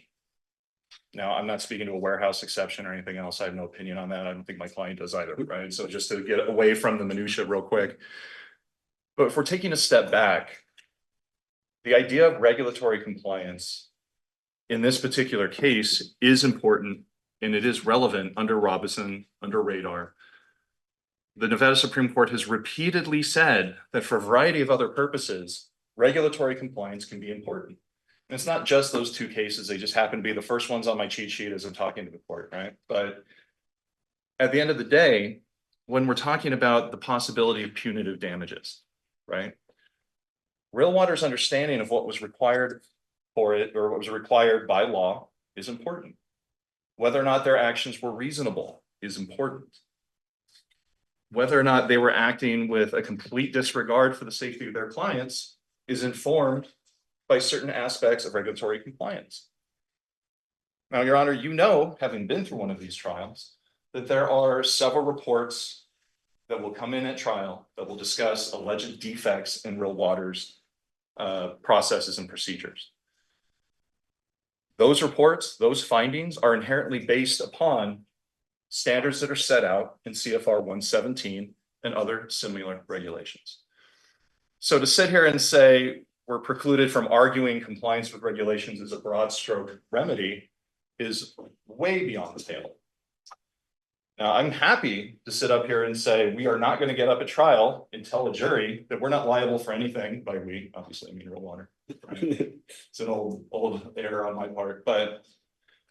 Now, I'm not speaking to a warehouse exception or anything else. I have no opinion on that. I don't think my client does either, right? So just to get away from the minutia real quick. But if we're taking a step back, the idea of regulatory compliance in this particular case is important, and it is relevant under Robinson, under Radar. The Nevada Supreme Court has repeatedly said that for a variety of other purposes, regulatory compliance can be important. And it's not just those two cases. They just happen to be the first ones on my cheat sheet as I'm talking to the court, right? But at the end of the day, when we're talking about the possibility of punitive damages, right? Real Water's understanding of what was required for it or what was required by law is important. Whether or not their actions were reasonable is important. Whether or not they were acting with a complete disregard for the safety of their clients is informed by certain aspects of regulatory compliance. Now, Your Honor, you know, having been through one of these trials, that there are several reports that will come in at trial that will discuss alleged defects in Real Water's processes and procedures. Those reports, those findings are inherently based upon standards that are set out in CFR 117 and other similar regulations. So to sit here and say we're precluded from arguing compliance with regulations as a broad stroke remedy is way beyond the pale. Now, I'm happy to sit up here and say we are not going to get up at trial and tell a jury that we're not liable for anything. By we, obviously, I mean Real Water. Right? It's an old error on my part, but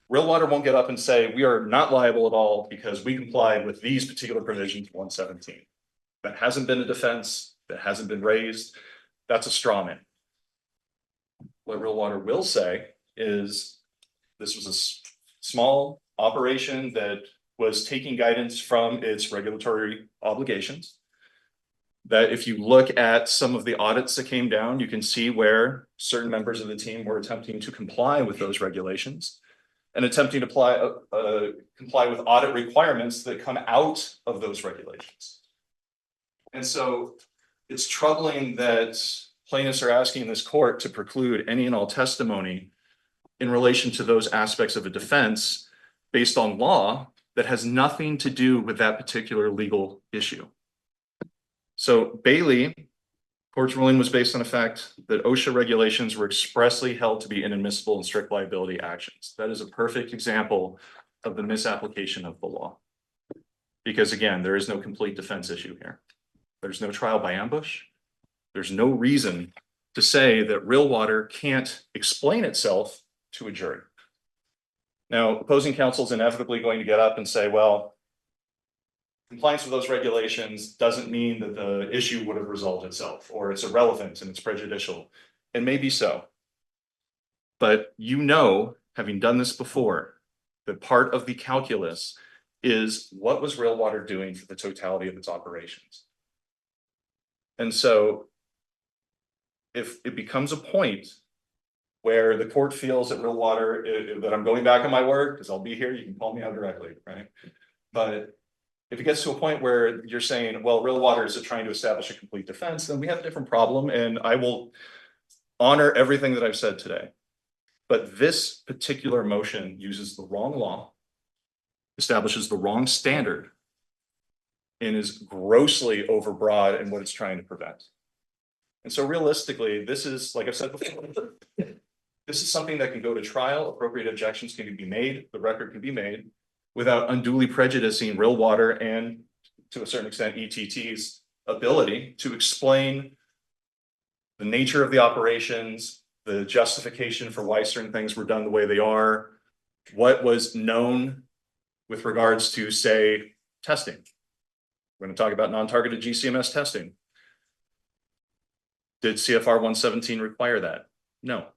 Real Water won't get up and say we are not liable at all because we complied with these particular provisions of 117. That hasn't been a defense, that hasn't been raised. That's a straw man. What Real Water will say is this was a small operation that was taking guidance from its regulatory obligations. That if you look at some of the audits that came down, you can see where certain members of the team were attempting to comply with those regulations and attempting to comply with audit requirements that come out of those regulations. And so it's troubling that plaintiffs are asking this court to preclude any and all testimony in relation to those aspects of a defense based on law that has nothing to do with that particular legal issue. So Bailey, court's ruling was based on the fact that OSHA regulations were expressly held to be inadmissible in strict liability actions. That is a perfect example of the misapplication of the law. Because again, there is no complete defense issue here. There's no trial by ambush. There's no reason to say that real water can't explain itself to a jury. Now, opposing counsel is inevitably going to get up and say, well, compliance with those regulations doesn't mean that the issue would have resolved itself, or it's irrelevant and it's prejudicial. And maybe so. But you know, having done this before, that part of the calculus is what was real water doing for the totality of its operations. And so if it becomes a point where the court feels that real water, that I'm going back on my word, because I'll be here, you can call me out directly, right? But if it gets to a point where you're saying, well, real water is trying to establish a complete defense, then we have a different problem, and I will honor everything that I've said today. But this particular motion uses the wrong law, establishes the wrong standard, and is grossly overbroad in what it's trying to prevent. And so realistically, this is, like I've said before, this is something that can go to trial, appropriate objections can be made, the record can be made, without unduly prejudicing real water and, to a certain extent, ETT's ability to explain the nature of the operations, the justification for why certain things were done the way they are, what was known with regards to, say, testing. We're going to talk about non-targeted GCMS testing. Did CFR 117 require that? No.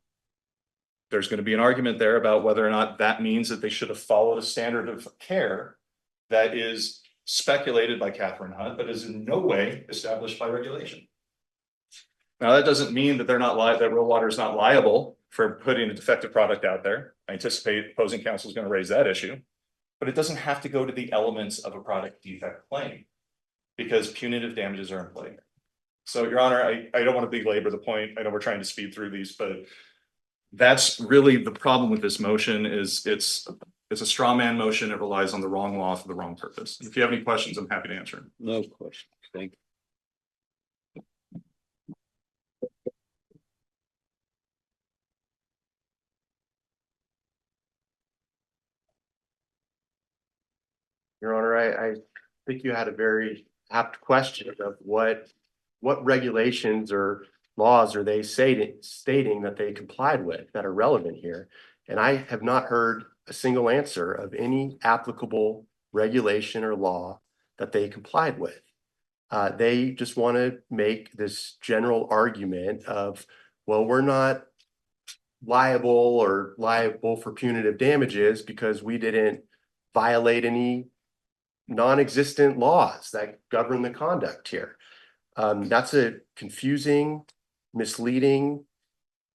There's going to be an argument there about whether or not that means that they should have followed a standard of care that is speculated by Catherine Hunt, but is in no way established by regulation. Now, that doesn't mean that that real water is not liable for putting a defective product out there. I anticipate opposing counsel is going to raise that issue, but it doesn't have to go to the elements of a product defect claim because punitive damages are in play. So, Your Honor, I don't want to belabor the point. I know we're trying to speed through these, but that's really the problem with this motion is it's a straw man motion. It relies on the wrong law for the wrong purpose. If you have any questions, I'm happy to answer. No question. Thank you. Your Honor, I think you had a very apt question of what regulations or laws are they stating that they complied with that are relevant here. And I have not heard a single answer of any applicable regulation or law that they complied with. They just want to make this general argument of, well, we're not liable for punitive damages because we didn't violate any non-existent laws that govern the conduct here. That's a confusing, misleading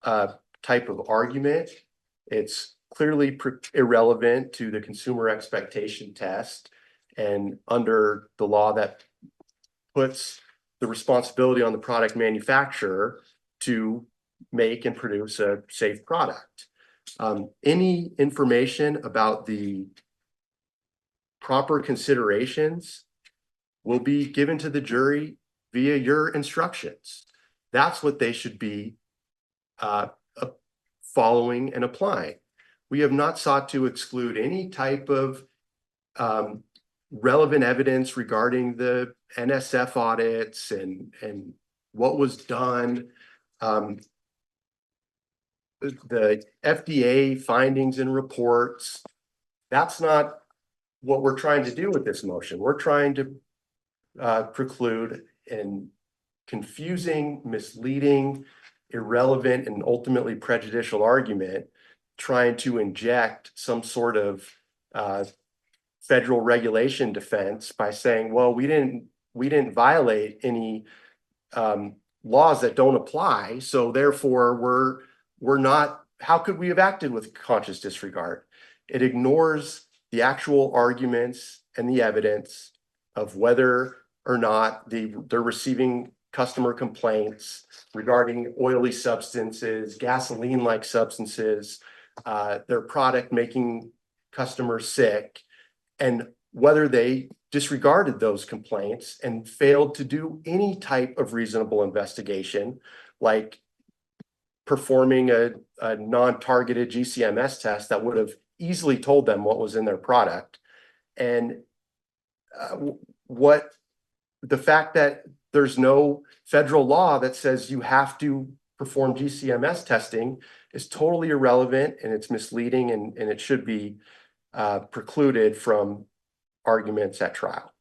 type of argument. It's clearly irrelevant to the consumer expectation test and under the law that puts the responsibility on the product manufacturer to make and produce a safe product. Any information about the proper considerations will be given to the jury via your instructions. That's what they should be following and applying. We have not sought to exclude any type of relevant evidence regarding the NSF audits and what was done. The FDA findings and reports, that's not what we're trying to do with this motion. We're trying to preclude an confusing, misleading, irrelevant, and ultimately prejudicial argument trying to inject some sort of federal regulation defense by saying, well, we didn't violate any laws that don't apply, so therefore we're not, how could we have acted with conscious disregard? It ignores the actual arguments and the evidence of whether or not they're receiving customer complaints regarding oily substances, gasoline-like substances, their product making customers sick, and whether they disregarded those complaints and failed to do any type of reasonable investigation, like performing a non-targeted GCMS test that would have easily told them what was in their product. And the fact that there's no federal law that says you have to perform GCMS testing is totally irrelevant, and it's misleading, and it should be precluded from arguments at trial.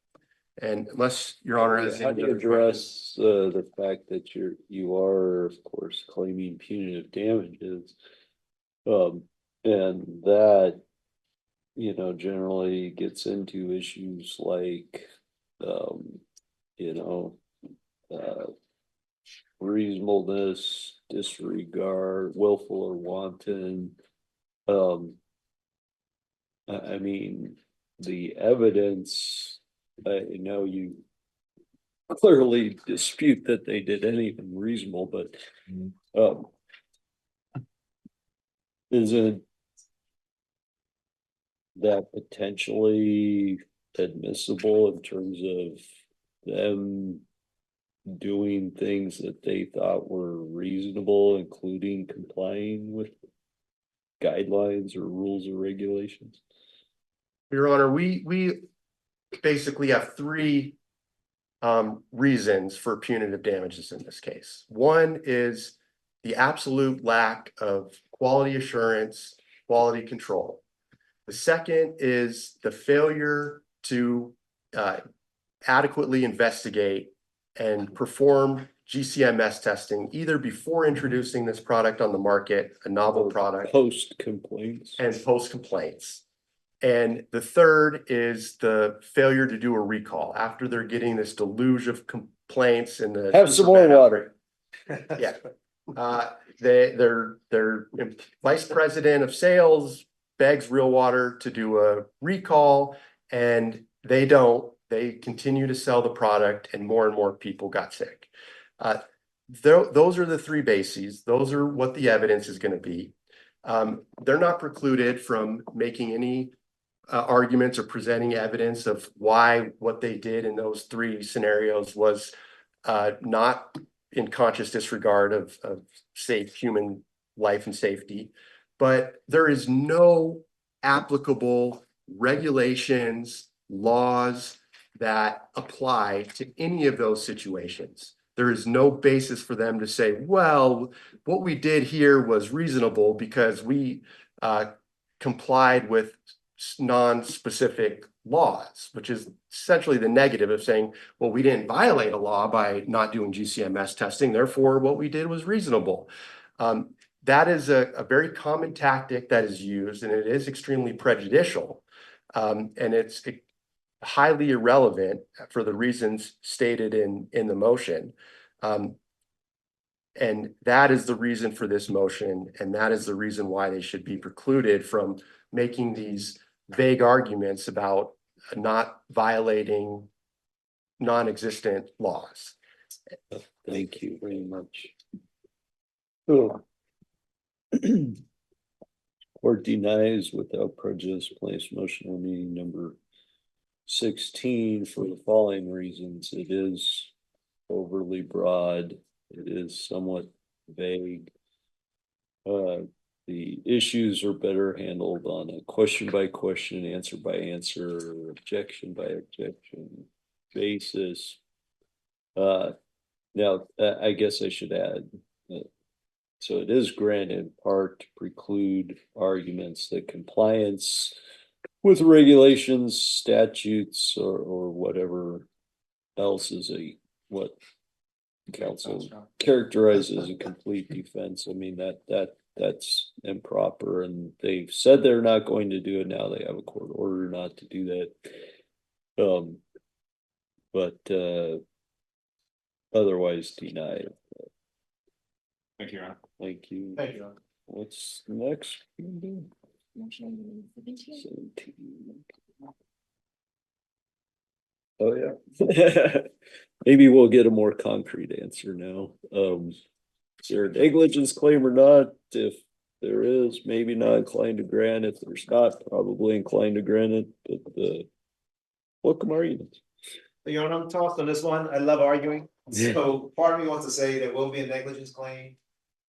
And unless Your Honor has How do you address the fact that you are, of course, claiming punitive damages, and that, you know, generally gets into issues like, you know, reasonableness, disregard, willful or wanton. I mean, the evidence, I know you clearly dispute that they did anything reasonable, but isn't that potentially admissible in terms of them doing things that they thought were reasonable, including complying with guidelines or rules or regulations? Your Honor, we basically have three reasons for punitive damages in this case. One is the absolute lack of quality assurance, quality control. The second is the failure to adequately investigate and perform GCMS testing, either before introducing this product on the market, a novel product, Post complaints. and post complaints. And the third is the failure to do a recall after they're getting this deluge of complaints and the Have some more water. Yeah. Their vice president of sales begs Real Water to do a recall, and they don't. They continue to sell the product, and more people got sick. Those are the three bases. Those are what the evidence is going to be. They're not precluded from making any arguments or presenting evidence of why what they did in those three scenarios was not in conscious disregard of safe human life and safety. But there is no applicable regulations, laws that apply to any of those situations. There is no basis for them to say, well, what we did here was reasonable because we complied with non-specific laws, which is essentially the negative of saying, well, we didn't violate a law by not doing GCMS testing, therefore what we did was reasonable. That is a very common tactic that is used, and it is extremely prejudicial, and it's highly irrelevant for the reasons stated in the motion. And that is the reason for this motion, and that is the reason why they should be precluded from making these vague arguments about not violating non-existent laws. Thank you very much. Court denies without prejudice plaintiff's motion on meeting number 16 for the following reasons. It is overly broad. It is somewhat vague. The issues are better handled on a question by question, answer by answer, objection by objection basis. Now, I guess I should add, so it is granted in part to preclude arguments that compliance with regulations, statutes, or whatever else is what counsel characterizes as a complete defense. I mean, that that's improper, and they've said they're not going to do it now. They have a court order not to do that. But otherwise denied. Thank you, Your Honor. Thank you. Thank you. What's next? 17. Oh, yeah. Maybe we'll get a more concrete answer now. Is there a negligence claim or not? If there is, maybe not inclined to grant. If there's not, probably inclined to grant it, but welcome arguments. Your Honor, I'm tossed on this one. I love arguing. So part of me wants to say there will be a negligence claim.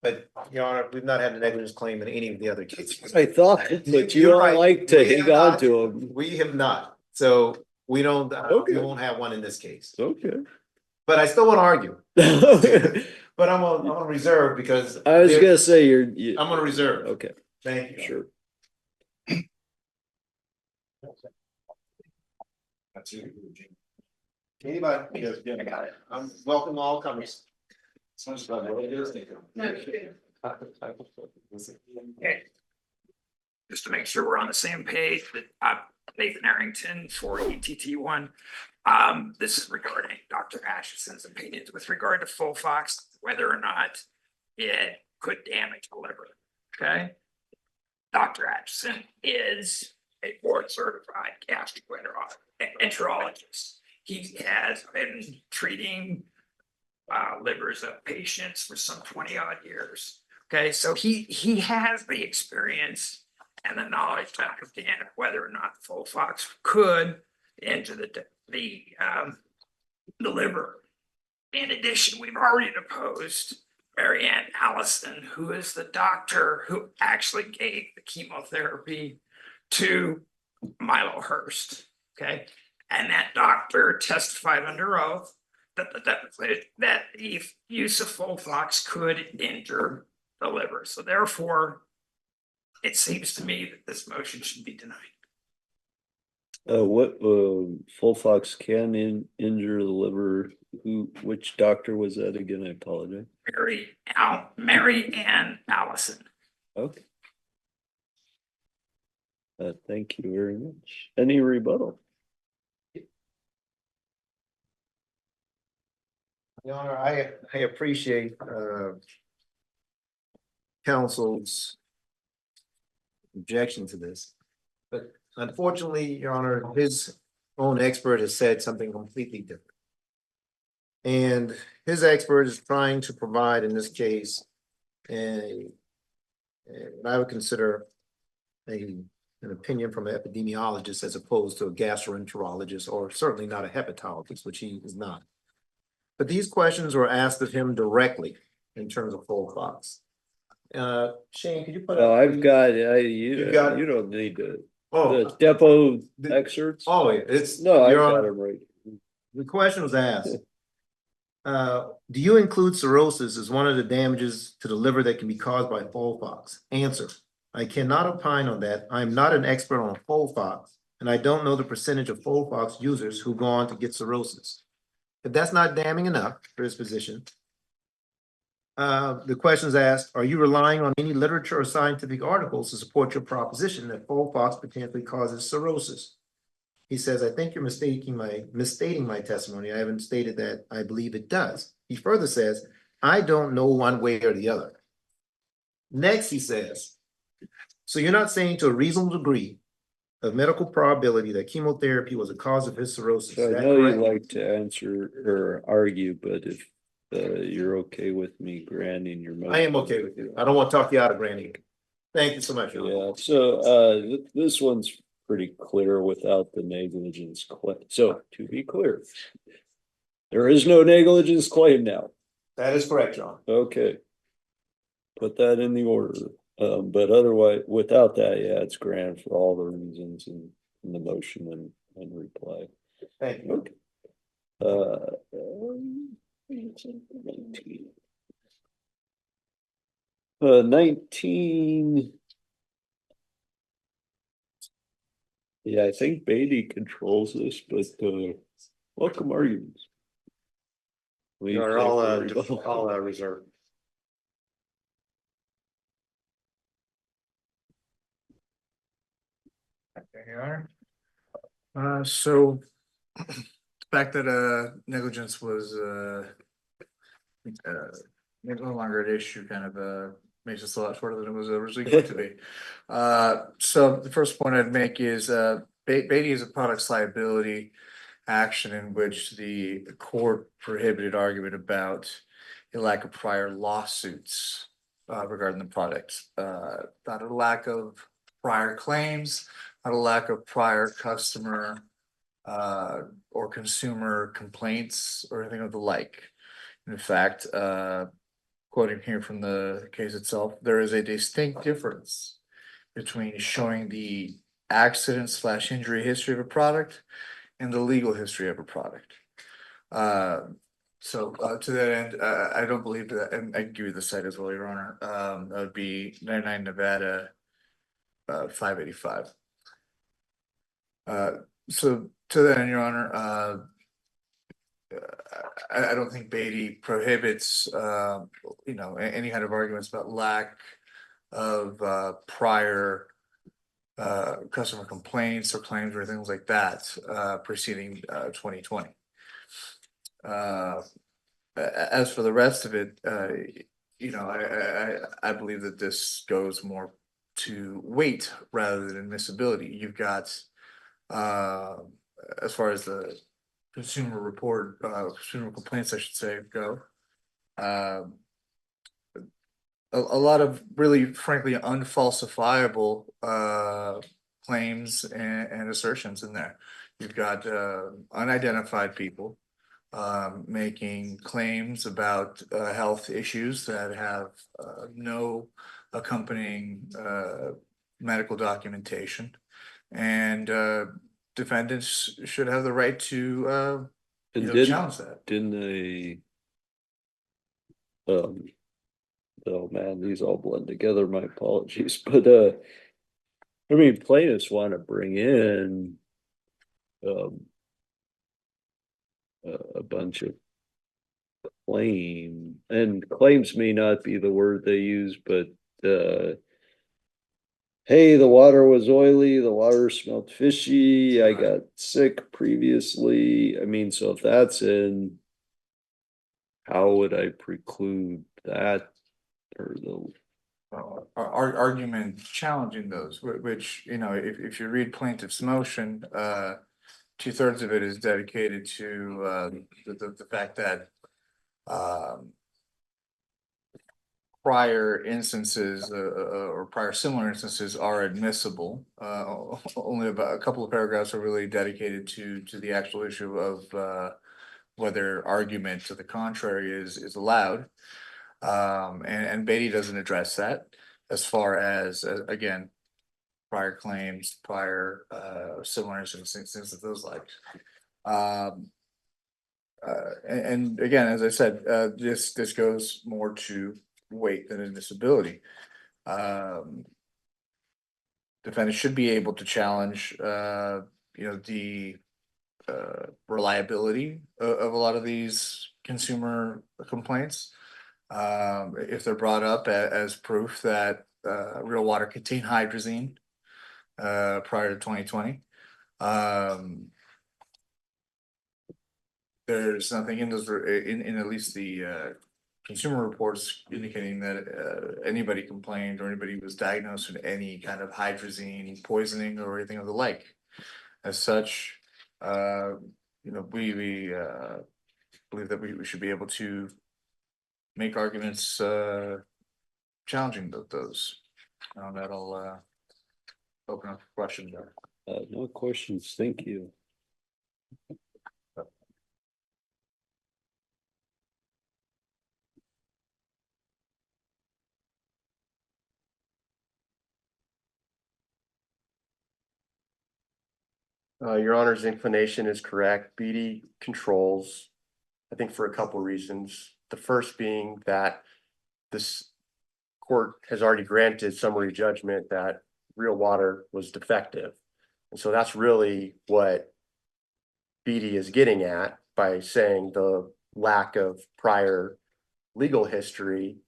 But Your Honor, we've not had a negligence claim in any of the other cases. I thought, but you You're don't right. like to We hang have on not. to them. We have not. So we don't, Okay. we won't have one in this case. Okay. But I still want to argue. I But I'm gonna reserve because. was gonna say I'm gonna reserve. okay, Thank you. sure. That's it. Anybody? Yes, yeah, I got it. Welcome all comers. Sounds about what it is. Just to make sure we're on the same page, Nathan Arrington for ETT1. This is regarding Dr. Asheson's opinions with regard to Folfox, whether or not it could damage the liver. Okay. Dr. Acheson is a board certified gastroenterologist. He has been treating livers of patients for some 20 odd years. Okay, so he has the experience and the knowledge to understand whether or not Folfox could enter the liver. In addition, we've already deposed Marianne Allison, who is the doctor who actually gave the chemotherapy to Milo Herbst. Okay, and that doctor testified under oath that the use of Folfox could injure the liver. So therefore, it seems to me that this motion should be denied. What Folfox can injure the liver? Which doctor was that again? I apologize. Mary Ann Allison. Okay. Thank you very much. Any rebuttal? Your Honor, I appreciate counsel's objection to this. But unfortunately, Your Honor, his own expert has said something completely different. And his expert is trying to provide, in this case, what I would consider an opinion from an epidemiologist as opposed to a gastroenterologist, or certainly not a hepatologist, which he is not. But these questions were asked of him directly in terms of Folfox. Shane, could you put up? I've got, You got it? you don't need the Oh, depot excerpts. oh, it's. No, I Your got Honor, them right. the question was asked. Do you include cirrhosis as one of the damages to the liver that can be caused by Folfox? Answer: I cannot opine on that. I'm not an expert on Folfox, and I don't know the percentage of Folfox users who go on to get cirrhosis. If that's not damning enough for his position, the question is asked: are you relying on any literature or scientific articles to support your proposition that Folfox potentially causes cirrhosis? He says, I think you're misstating my testimony. I haven't stated that I believe it does. He further says, I don't know one way or the other. Next, he says, so you're not saying to a reasonable degree of medical probability that chemotherapy was a cause of his cirrhosis. So Is I that know you correct? like to answer or argue, but if you're okay with me granting your motion. I am okay with you. I don't want to talk you out of granting. Thank you so much. Your Honor. Yeah, so this one's pretty clear without the negligence claim. So to be clear, there is no negligence claim now. That is correct, John. Okay. Put that in the order. But otherwise, without that, yeah, it's granted for all the reasons in the motion and reply. Thank you. Okay. 19. Yeah, I think Beatty controls this, but welcome arguments. I'll reserve. So the fact that negligence was no longer an issue kind of makes us a lot shorter than it was originally going to be. So the first point I'd make is Beatty is a products liability action in which the court prohibited argument about a lack of prior lawsuits regarding the product, not a lack of prior claims, not a lack of prior customer or consumer complaints or anything of the like. In fact, quoting here from the case itself, there is a distinct difference between showing the accident/injury history of a product and the legal history of a product. So to that end, I don't believe that, and I can give you the site as well, Your Honor. That would be 99 Nevada 585. So to that end, Your Honor, I don't think Beatty prohibits, any kind of arguments about lack of prior customer complaints or claims or things like that preceding 2020. As for the rest of it, I believe that this goes more to weight rather than admissibility. You've got, as far as the consumer complaints, I should say, go. A lot of really, frankly, unfalsifiable claims and assertions in there. You've got unidentified people making claims about health issues that have no accompanying medical documentation, and defendants should have the right to challenge that. Didn't they? Oh man, these all blend together. My apologies, but I mean, plaintiffs want to bring in a bunch of claims may not be the word they use, but hey, the water was oily, the water smelled fishy, I got sick previously. I mean, so if that's in, how would I preclude that or the argument challenging those, which, if you read plaintiff's motion, 2/3 of it is dedicated to the fact that prior instances or prior similar instances are admissible. Only about a couple of paragraphs are really dedicated to the actual issue of whether argument to the contrary is allowed. And Beatty doesn't address that as far as again, prior claims, prior similar instances, things of those like. And again, as I said, this goes more to weight than admissibility. Defendants should be able to challenge, the reliability of a lot of these consumer complaints. If they're brought up as proof that real water contained hydrazine prior to 2020. There's nothing in those in at least the consumer reports indicating that anybody complained or anybody was diagnosed with any kind of hydrazine poisoning or anything of the like. As such, we believe that we should be able to make arguments challenging those. That'll open up questions there. no questions, thank you. Your Honor's inclination is correct. Beatty controls, I think, for a couple of reasons. The first being that this court has already granted summary judgment that real water was defective. And so that's really what Beatty is getting at by saying the lack of prior legal history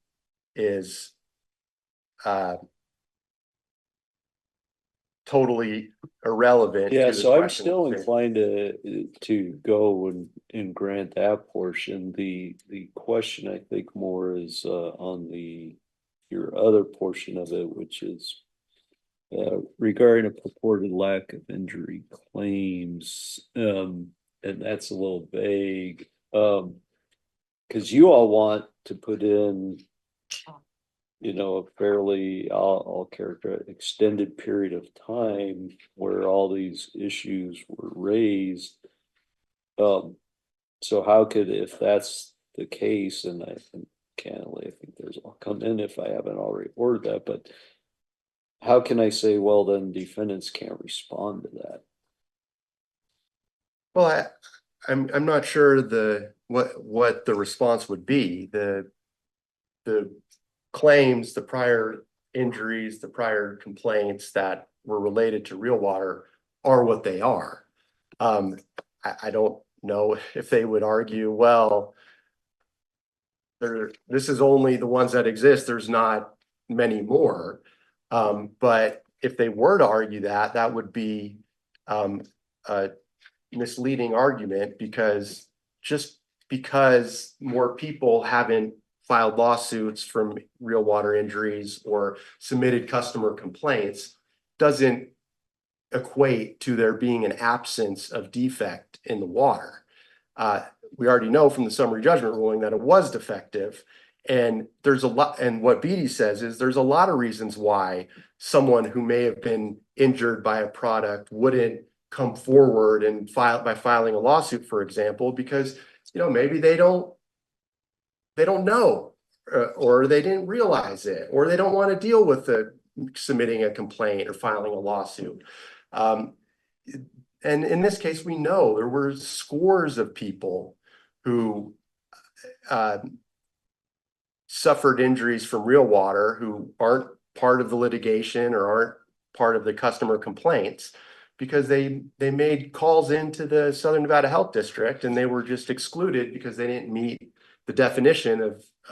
is totally irrelevant. to Yeah, the so I'm question. still inclined to go and grant that portion. The question I think more is on your other portion of it, which is regarding a purported lack of injury claims. And that's a little vague. Because you all want to put in, a fairly, I'll characterize extended period of time where all these issues were raised. So how could, if that's the case, and I think candidly, I think I'll come in if I haven't already ordered that, but how can I say, well, then defendants can't respond to that? Well, I'm not sure what the response would be. The claims, the prior injuries, the prior complaints that were related to real water are what they are. I don't know if they would argue, well, this is only the ones that exist. There's not many more. But if they were to argue that, that would be a misleading argument, because just because more people haven't filed lawsuits from real water injuries or submitted customer complaints doesn't equate to there being an absence of defect in the water. We already know from the summary judgment ruling that it was defective, and there's a lot, and what Beatty says is there's a lot of reasons why someone who may have been injured by a product wouldn't come forward and filing a lawsuit, for example, because maybe they don't know, or they didn't realize it, or they don't want to deal with submitting a complaint or filing a lawsuit. And in this case, we know there were scores of people who suffered injuries from real water who aren't part of the litigation or aren't part of the customer complaints, because they made calls into the Southern Nevada Health District and they were just excluded because they didn't meet the definition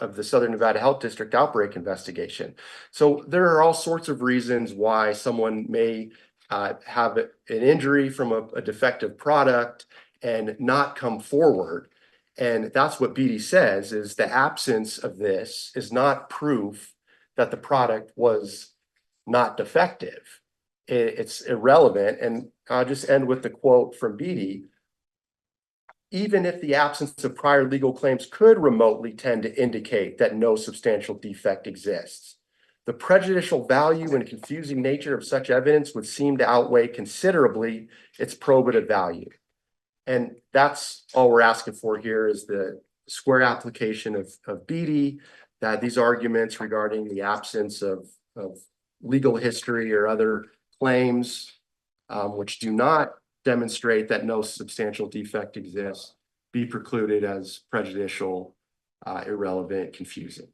of the Southern Nevada Health District outbreak investigation. So there are all sorts of reasons why someone may have an injury from a defective product and not come forward. And that's what Beatty says, is the absence of this is not proof that the product was not defective. It's irrelevant. And I'll just end with the quote from Beatty. Even if the absence of prior legal claims could remotely tend to indicate that no substantial defect exists, the prejudicial value and confusing nature of such evidence would seem to outweigh considerably its probative value. And that's all we're asking for here, is the square application of Beatty, that these arguments regarding the absence of legal history or other claims which do not demonstrate that no substantial defect exists be precluded as prejudicial, irrelevant, confusing.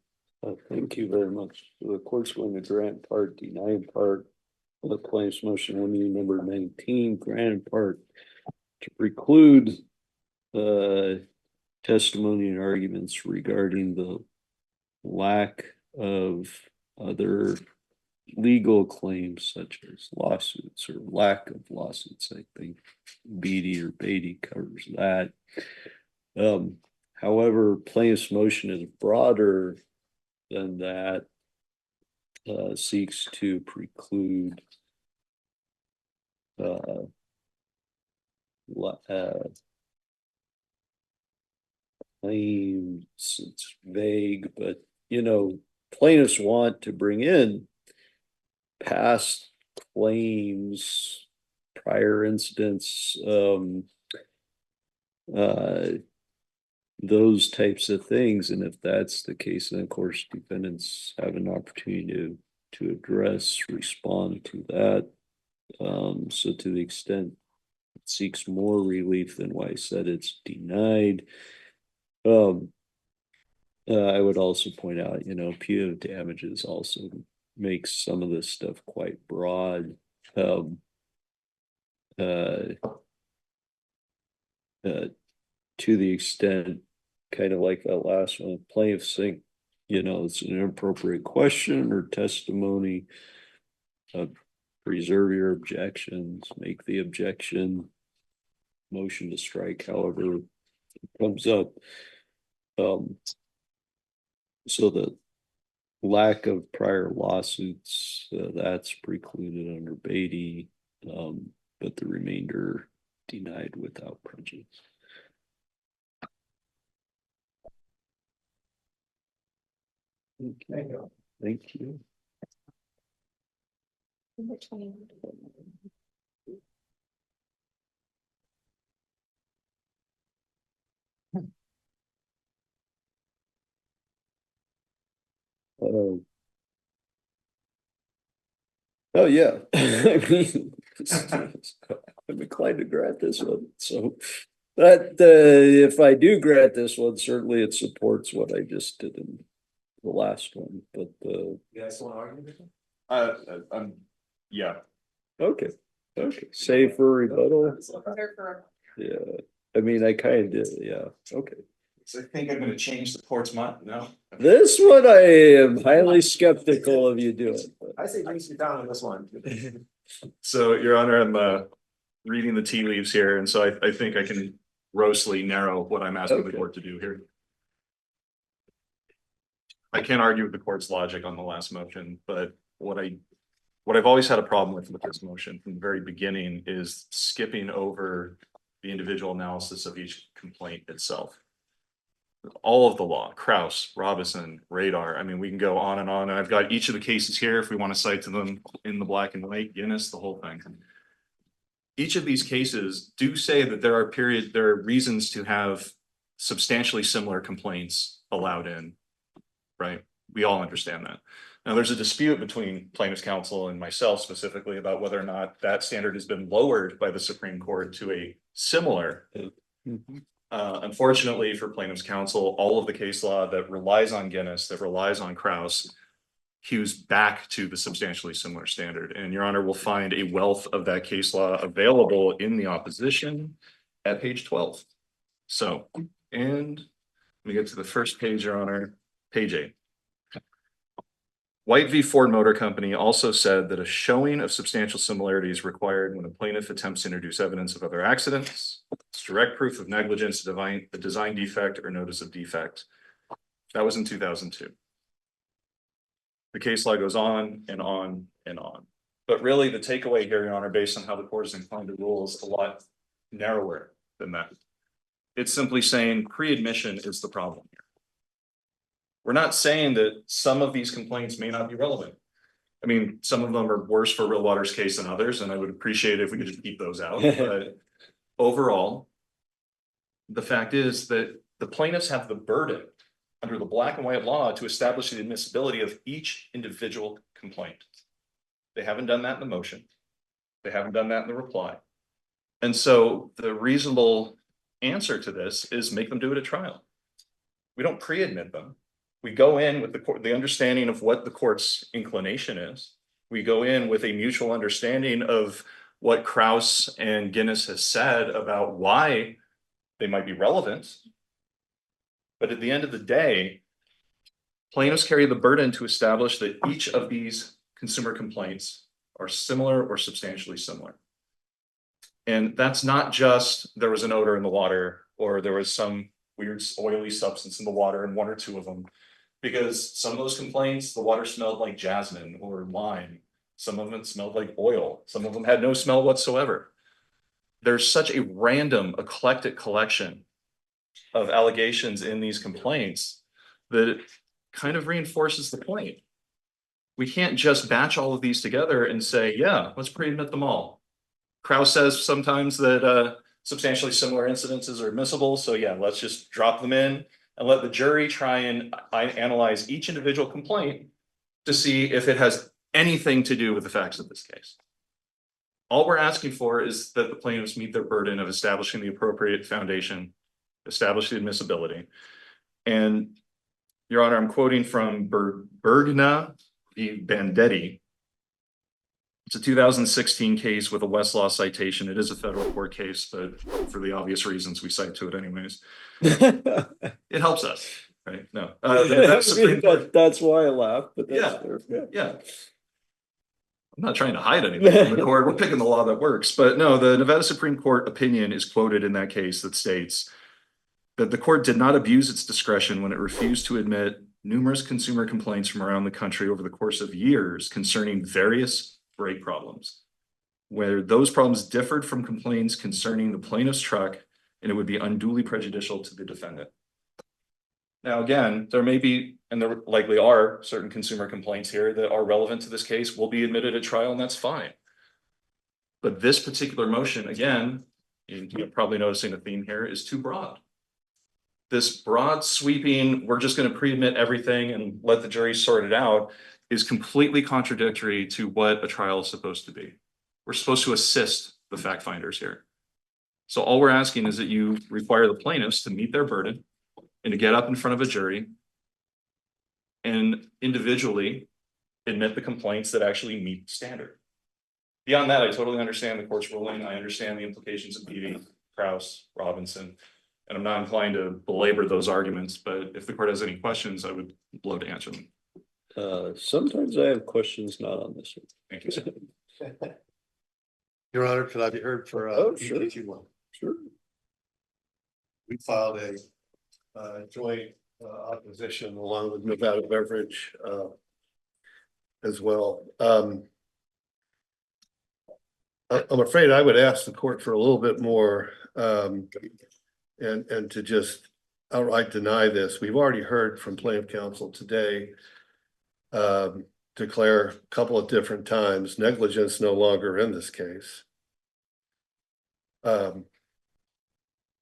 Thank you very much. The court's going to grant part, deny part of the plaintiff's motion limiting number 19, grant part to preclude testimony and arguments regarding the lack of other legal claims such as lawsuits or lack of lawsuits. I think Beatty covers that. However, plaintiff's motion is broader than that, seeks to preclude claims. It's vague, but plaintiffs want to bring in past claims, prior incidents, those types of things. And if that's the case, then of course defendants have an opportunity to address, respond to that. So to the extent it seeks more relief than why I said it's denied. I would also point out, punitive damages also makes some of this stuff quite broad. To the extent, kind of like that last one, plaintiffs think, it's an inappropriate question or testimony reserve your objections, make the objection. Motion to strike, however it comes up. So the lack of prior lawsuits, that's precluded under Beatty, but the remainder denied without prejudice. Okay. Thank you. Oh yeah, I mean, I'm inclined to grant this one, so. But if I do grant this one, certainly it supports what I just did in the last one, but You guys want to argue this one? Yeah. okay, save for rebuttal. Reserve for- Yeah, I mean, I kind of, yeah, okay. So I think I'm gonna change the court's mind, no? This one I am highly skeptical of you doing. But I say bring you down on this one. So, Your Honor, I'm reading the tea leaves here, and so I think I can grossly narrow what I'm asking the Okay. court to do here. I can't argue with the court's logic on the last motion, but what I've always had a problem with this motion from the very beginning is skipping over the individual analysis of each complaint itself. All of the law, Kraus, Robinson, Radar, I mean, we can go on, and I've got each of the cases here if we want to cite to them in the black and white, Guinness, the whole thing. Each of these cases do say that there are reasons to have substantially similar complaints allowed in, right? We all understand that. Now, there's a dispute between plaintiff's counsel and myself specifically about whether or not that standard has been lowered by the Supreme Court to a similar. Unfortunately for plaintiff's counsel, all of the case law that relies on Guinness, that relies on Kraus, hews back to the substantially similar standard. And Your Honor will find a wealth of that case law available in the opposition at page 12. So, and let me get to the first page, Your Honor, page 8. White v. Ford Motor Company also said that a showing of substantial similarity is required when a plaintiff attempts to introduce evidence of other accidents. It's direct proof of negligence, a design defect, or notice of defect. That was in 2002. The case law goes on and on and on. But really the takeaway here, Your Honor, based on how the court is inclined to rule, is a lot narrower than that. It's simply saying pre-admission is the problem here. We're not saying that some of these complaints may not be relevant. I mean, some of them are worse for Real Water's case than others, and I would appreciate it if we could just keep those out. But overall, the fact is that the plaintiffs have the burden under the black and white law to establish the admissibility of each individual complaint. They haven't done that in the motion. They haven't done that in the reply. And so the reasonable answer to this is make them do it at trial. We don't pre-admit them. We go in with the understanding of what the court's inclination is. We go in with a mutual understanding of what Kraus and Guinness has said about why they might be relevant. But at the end of the day, plaintiffs carry the burden to establish that each of these consumer complaints are similar or substantially similar. And that's not just there was an odor in the water or there was some weird oily substance in the water in one or two of them. Because some of those complaints, the water smelled like jasmine or lime. Some of them smelled like oil. Some of them had no smell whatsoever. There's such a random, eclectic collection of allegations in these complaints that it kind of reinforces the point. We can't just batch all of these together and say, yeah, let's pre-admit them all. Kraus says sometimes that substantially similar incidences are admissible. So yeah, let's just drop them in and let the jury try and analyze each individual complaint to see if it has anything to do with the facts of this case. All we're asking for is that the plaintiffs meet their burden of establishing the appropriate foundation, establish the admissibility. And Your Honor, I'm quoting from Breanna v. Bandetti. It's a 2016 case with a Westlaw citation. It is a federal court case, but for the obvious reasons, we cite to it anyways. It helps us, right? No, that's why I laugh. But that's fair. Yeah. I'm not trying to hide anything from the court. We're picking the law that works. But no, the Nevada Supreme Court opinion is quoted in that case that states that the court did not abuse its discretion when it refused to admit numerous consumer complaints from around the country over the course of years concerning various brake problems, where those problems differed from complaints concerning the plaintiff's truck, and it would be unduly prejudicial to the defendant. Now, again, there may be, and there likely are, certain consumer complaints here that are relevant to this case, will be admitted at trial, and that's fine. But this particular motion, again, you're probably noticing a theme here, is too broad. This broad sweeping, we're just going to pre-admit everything and let the jury sort it out, is completely contradictory to what a trial is supposed to be. We're supposed to assist the fact finders here. So all we're asking is that you require the plaintiffs to meet their burden and to get up in front of a jury and individually admit the complaints that actually meet the standard. Beyond that, I totally understand the court's ruling. I understand the implications of Beatty, Krause, Robinson, and I'm not inclined to belabor those arguments, but if the court has any questions, I would love to answer them. Sometimes I have questions not on this one. Thank you, sir. Your Honor, could I be heard for? Sure. Sure. We filed a joint opposition along with Nevada Beverage as well. I'm afraid I would ask the court for a little bit more and to just outright deny this. We've already heard from plaintiff counsel today declare a couple of different times negligence no longer in this case.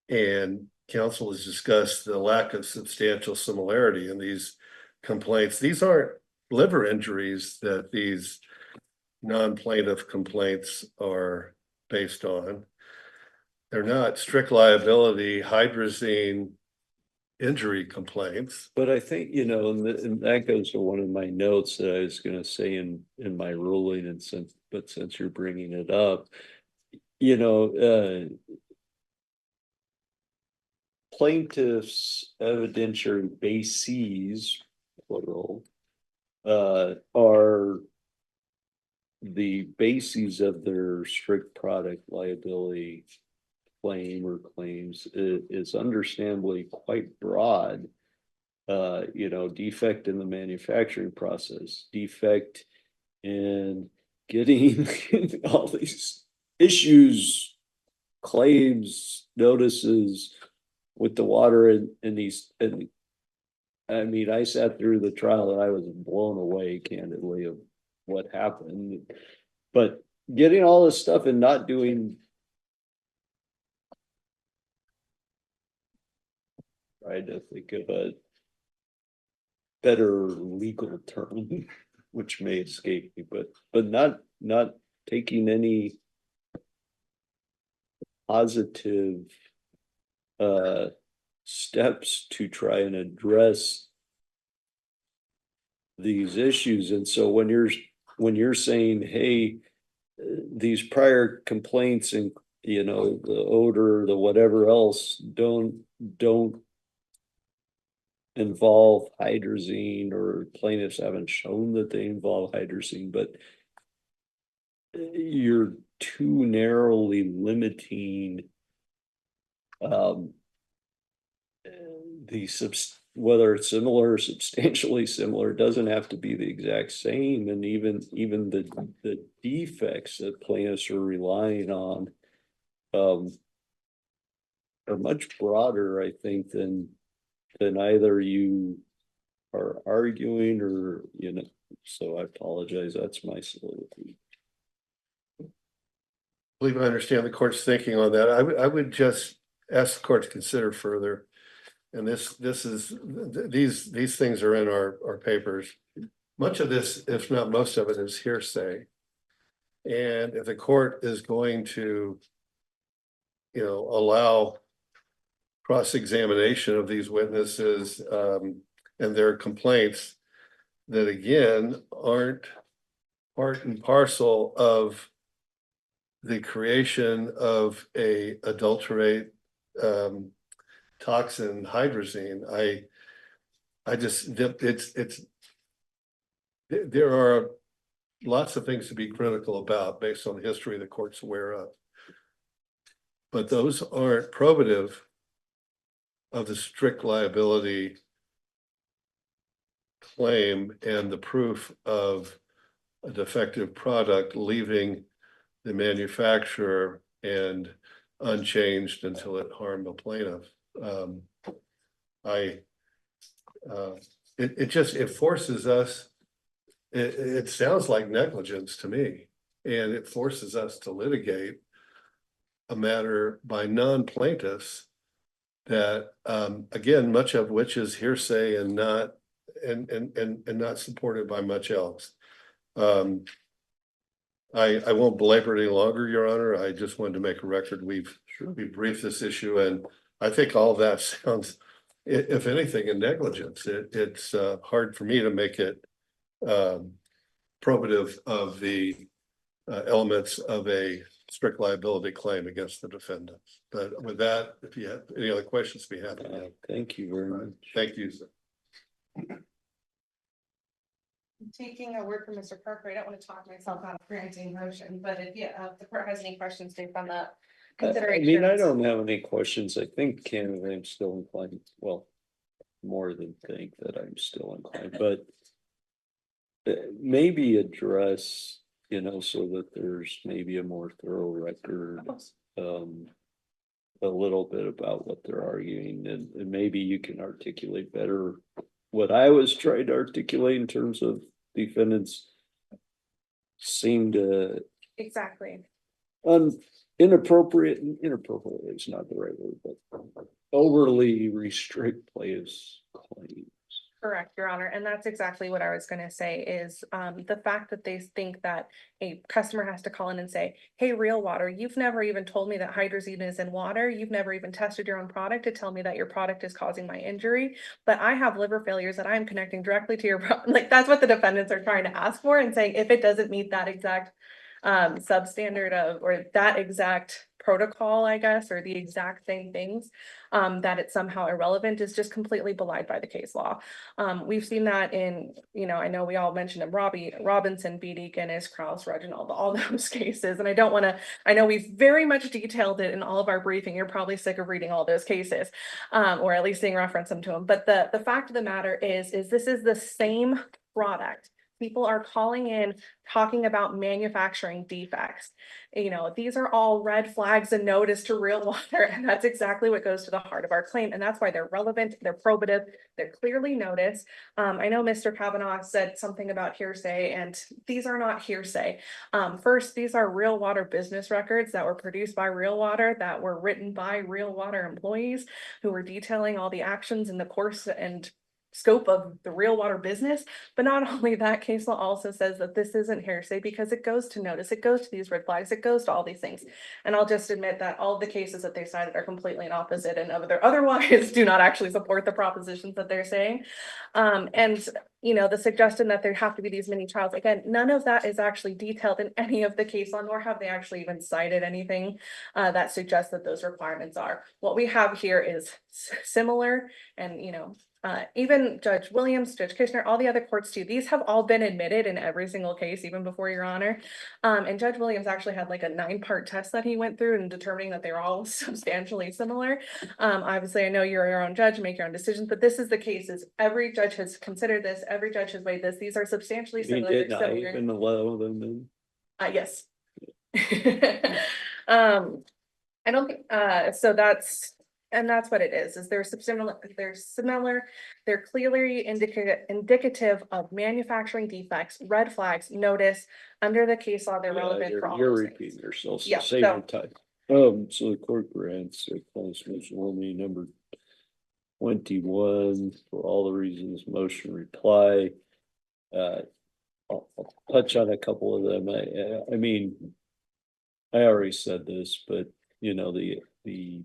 And counsel has discussed the lack of substantial similarity in these complaints. These aren't liver injuries that these non-plaintiff complaints are based on. They're not strict liability hydrazine injury complaints. But I think, and that goes to one of my notes that I was going to say in my ruling, and since you're bringing it up, plaintiffs' evidentiary bases, plural, are the bases of their strict product liability claim or claims is understandably quite broad. Defect in the manufacturing process, defect in getting all these issues, claims, notices with the water in these. And I mean, I sat through the trial and I was blown away, candidly, of what happened. But getting all this stuff and not doing. Trying to think of a better legal term, which may escape me, but not taking any positive steps to try and address these issues. And so when you're saying, hey, these prior complaints and the odor, the whatever else don't involve hydrazine, or plaintiffs haven't shown that they involve hydrazine, but you're too narrowly limiting whether it's similar or substantially similar. It doesn't have to be the exact same, and even the defects that plaintiffs are relying on are much broader, I think, than either you are arguing or, so I apologize. That's my soliloquy. I believe I understand the court's thinking on that. I would just ask the court to consider further. And these things are in our papers. Much of this, if not most of it, is hearsay. And if the court is going to, allow cross-examination of these witnesses and their complaints that again aren't part and parcel of the creation of a adulterate toxin hydrazine, there are lots of things to be critical about based on the history the court's aware of. But those aren't probative of the strict liability claim and the proof of a defective product leaving the manufacturer and unchanged until it harmed the plaintiff. It forces us, it sounds like negligence to me, and it forces us to litigate a matter by non-plaintiffs that, again, much of which is hearsay and not not supported by much else. I won't belabor it any longer, Your Honor. I just wanted to make a record. We've briefed this issue, and I think all of that sounds, if anything, in negligence. It's hard for me to make it probative of the elements of a strict liability claim against the defendants. But with that, if you have any other questions, be happy to. Thank you very much. Thank you, sir. Taking a word from Mr. Parker, I don't want to talk myself out of granting motion, but if the court has any questions based on the consideration. I mean, I don't have any questions. I think candidly I'm still inclined, well, more than think that I'm still inclined, but maybe address, you know, so that there's maybe a more thorough record, a little bit about what they're arguing, and maybe you can articulate better what I was trying to articulate in terms of defendants seem to Exactly. inappropriate is not the right word, but overly restrict plaintiffs' claims. Correct, Your Honor, and that's exactly what I was gonna say is the fact that they think that a customer has to call in and say, hey, Real Water, you've never even told me that hydrazine is in water. You've never even tested your own product to tell me that your product is causing my injury. But I have liver failures that I'm connecting directly to your like that's what the defendants are trying to ask for and saying if it doesn't meet that exact substandard of or that exact protocol, I guess, or the exact same things, that it's somehow irrelevant is just completely belied by the case law. We've seen that in, you know, I know we all mentioned him, Robinson, B. Guinness, Krause, Reginald, all those cases. And I don't want to, I know we've very much detailed it in all of our briefing. You're probably sick of reading all those cases, or at least seeing reference them to them. But the fact of the matter is this is the same product. People are calling in, talking about manufacturing defects. You know, these are all red flags and notice to Real Water. And that's exactly what goes to the heart of our claim. And that's why they're relevant, they're probative, they're clearly noticed. I know Mr. Cavanaugh said something about hearsay, and these are not hearsay. First, these are Real Water business records that were produced by Real Water, that were written by Real Water employees who were detailing all the actions in the course and scope of the Real Water business. But not only that, case law also says that this isn't hearsay because it goes to notice, it goes to these red flags, it goes to all these things. And I'll just admit that all the cases that they cited are completely an opposite and otherwise do not actually support the propositions that they're saying. And you know, the suggestion that there have to be these mini trials, again, none of that is actually detailed in any of the case law, nor have they actually even cited anything that suggests that those requirements are. What we have here is similar, and you know, even Judge Williams, Judge Kishner, all the other courts too, these have all been admitted in every single case, even before Your Honor. And Judge Williams actually had like a 9-part test that he went through in determining that they're all substantially similar. Obviously, I know you're your own judge, make your own decisions, but this is the case, is every judge has considered this, every judge has weighed this. These are substantially similar. Did I even allow them in? Yes. I don't think, so that's what it is they're similar, they're clearly indicative of manufacturing defects, red flags, notice under the case law, they're relevant for all You're those repeating things. yourself, so Yeah, save so- your time. So the court grants a clause only number 21 for all the reasons motion reply. I'll touch on a couple of them. I mean, I already said this, but you know, the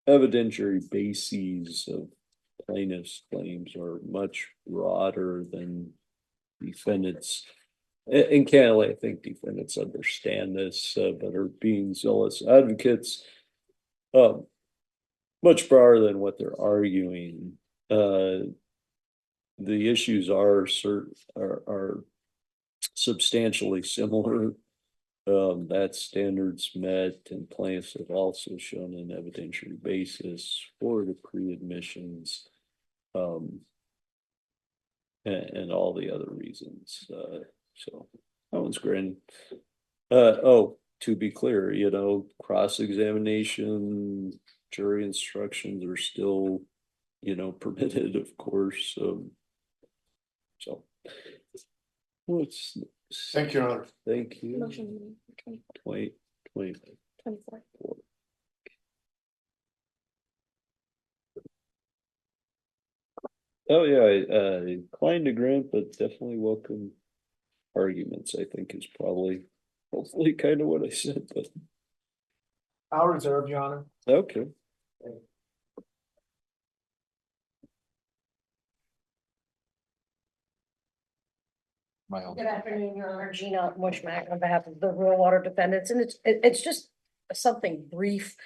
evidentiary bases of plaintiffs' claims are much broader than defendants. And candidly, I think defendants understand this, but are being zealous advocates, much broader than what they're arguing. The issues are substantially similar. That standards met, and plaintiffs have also shown an evidentiary basis for the pre-admissions. And all the other reasons, so that one's great. Oh, to be clear, cross-examination, jury instructions are still, permitted, of course, so. Thank you, Your Honor. Thank you. Motion 20. 24. Oh, yeah, inclined to grant, but definitely welcome arguments, I think is probably, hopefully kind of what I said, but, I'll reserve, Your Honor. okay. Good afternoon, Your Honor, Gina Mushmeche on behalf of the Real Water defendants, and it's just something brief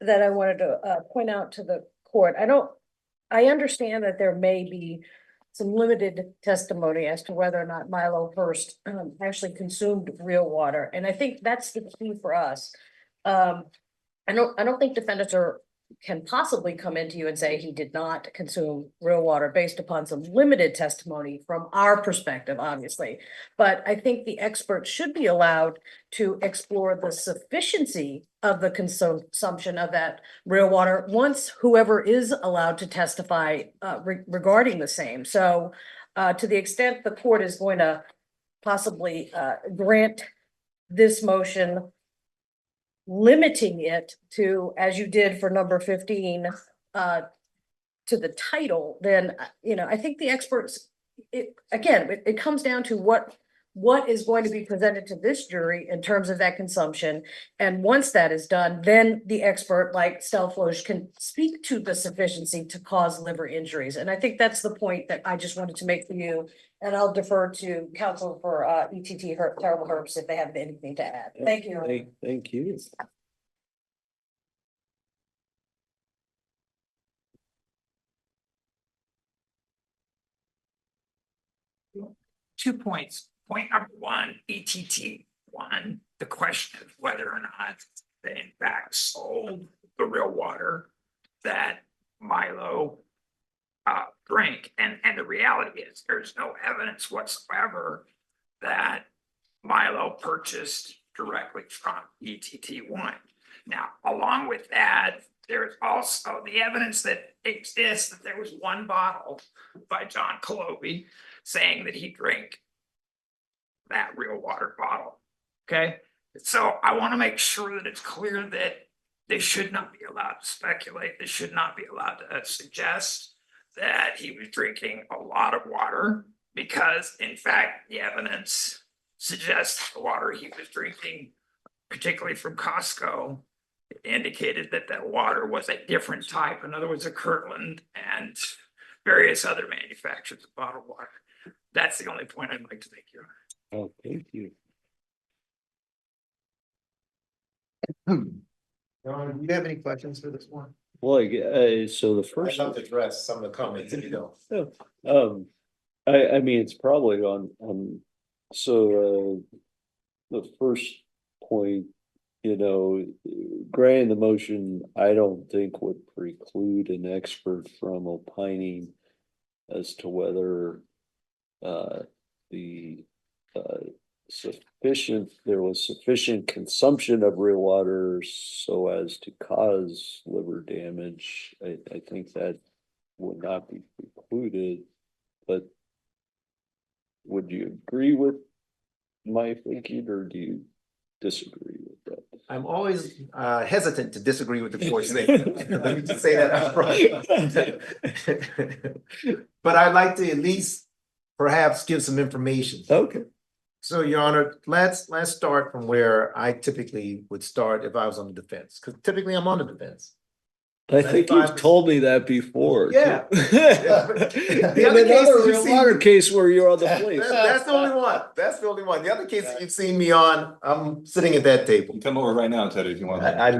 that I wanted to point out to the court. I understand that there may be some limited testimony as to whether or not Milo Herbst actually consumed real water, and I think that's the key for us. I don't think defendants can possibly come into you and say he did not consume real water based upon some limited testimony from our perspective, obviously. But I think the experts should be allowed to explore the sufficiency of the consumption of that real water once whoever is allowed to testify regarding the same. So to the extent the court is going to possibly grant this motion, limiting it to, as you did for number 15, to the title, then, I think the experts, it comes down to what is going to be presented to this jury in terms of that consumption. And once that is done, then the expert like Stelfloge can speak to the sufficiency to cause liver injuries. And I think that's the point that I just wanted to make for you. And I'll defer to counsel for ETT Terrible Herbst if they have anything to add. Thank you. Thank you. 2 points. Point number one, ETT one, the question of whether or not they in fact sold the real water that Milo drank. And the reality is there's no evidence whatsoever that Milo purchased directly from ETT one. Now, along with that, there's also the evidence that exists that there was one bottle by John Colobi saying that he drank that real water bottle. Okay, so I want to make sure that it's clear that they should not be allowed to speculate. They should not be allowed to suggest that he was drinking a lot of water, because in fact, the evidence suggests the water he was drinking, particularly from Costco, indicated that that water was a different type. In other words, a Kirtland and various other manufacturers of bottled water. That's the only point I'd like to make here. Oh, thank you. Do you have any questions for this one? Well, so the I'd first. love to address some of the comments if you don't. I mean, it's probably on, so, the first point, granting the motion, I don't think would preclude an expert from opining as to whether, there was sufficient consumption of real water so as to cause liver damage. I think that would not be precluded, but would you agree with my thinking, or do you disagree with that? I'm always hesitant to disagree with the court's statement. Let me just say that up front. But I'd like to at least perhaps give some information. Okay. So, Your Honor, let's start from where I typically would start if I was on the defense, because typically I'm on the defense. I think you've told me that before. Yeah. In another real water case where you're on the place. That's the only one. That's the only one. The other case that you've seen me on, I'm sitting at that table. You come over right now, Teddy, if you want. I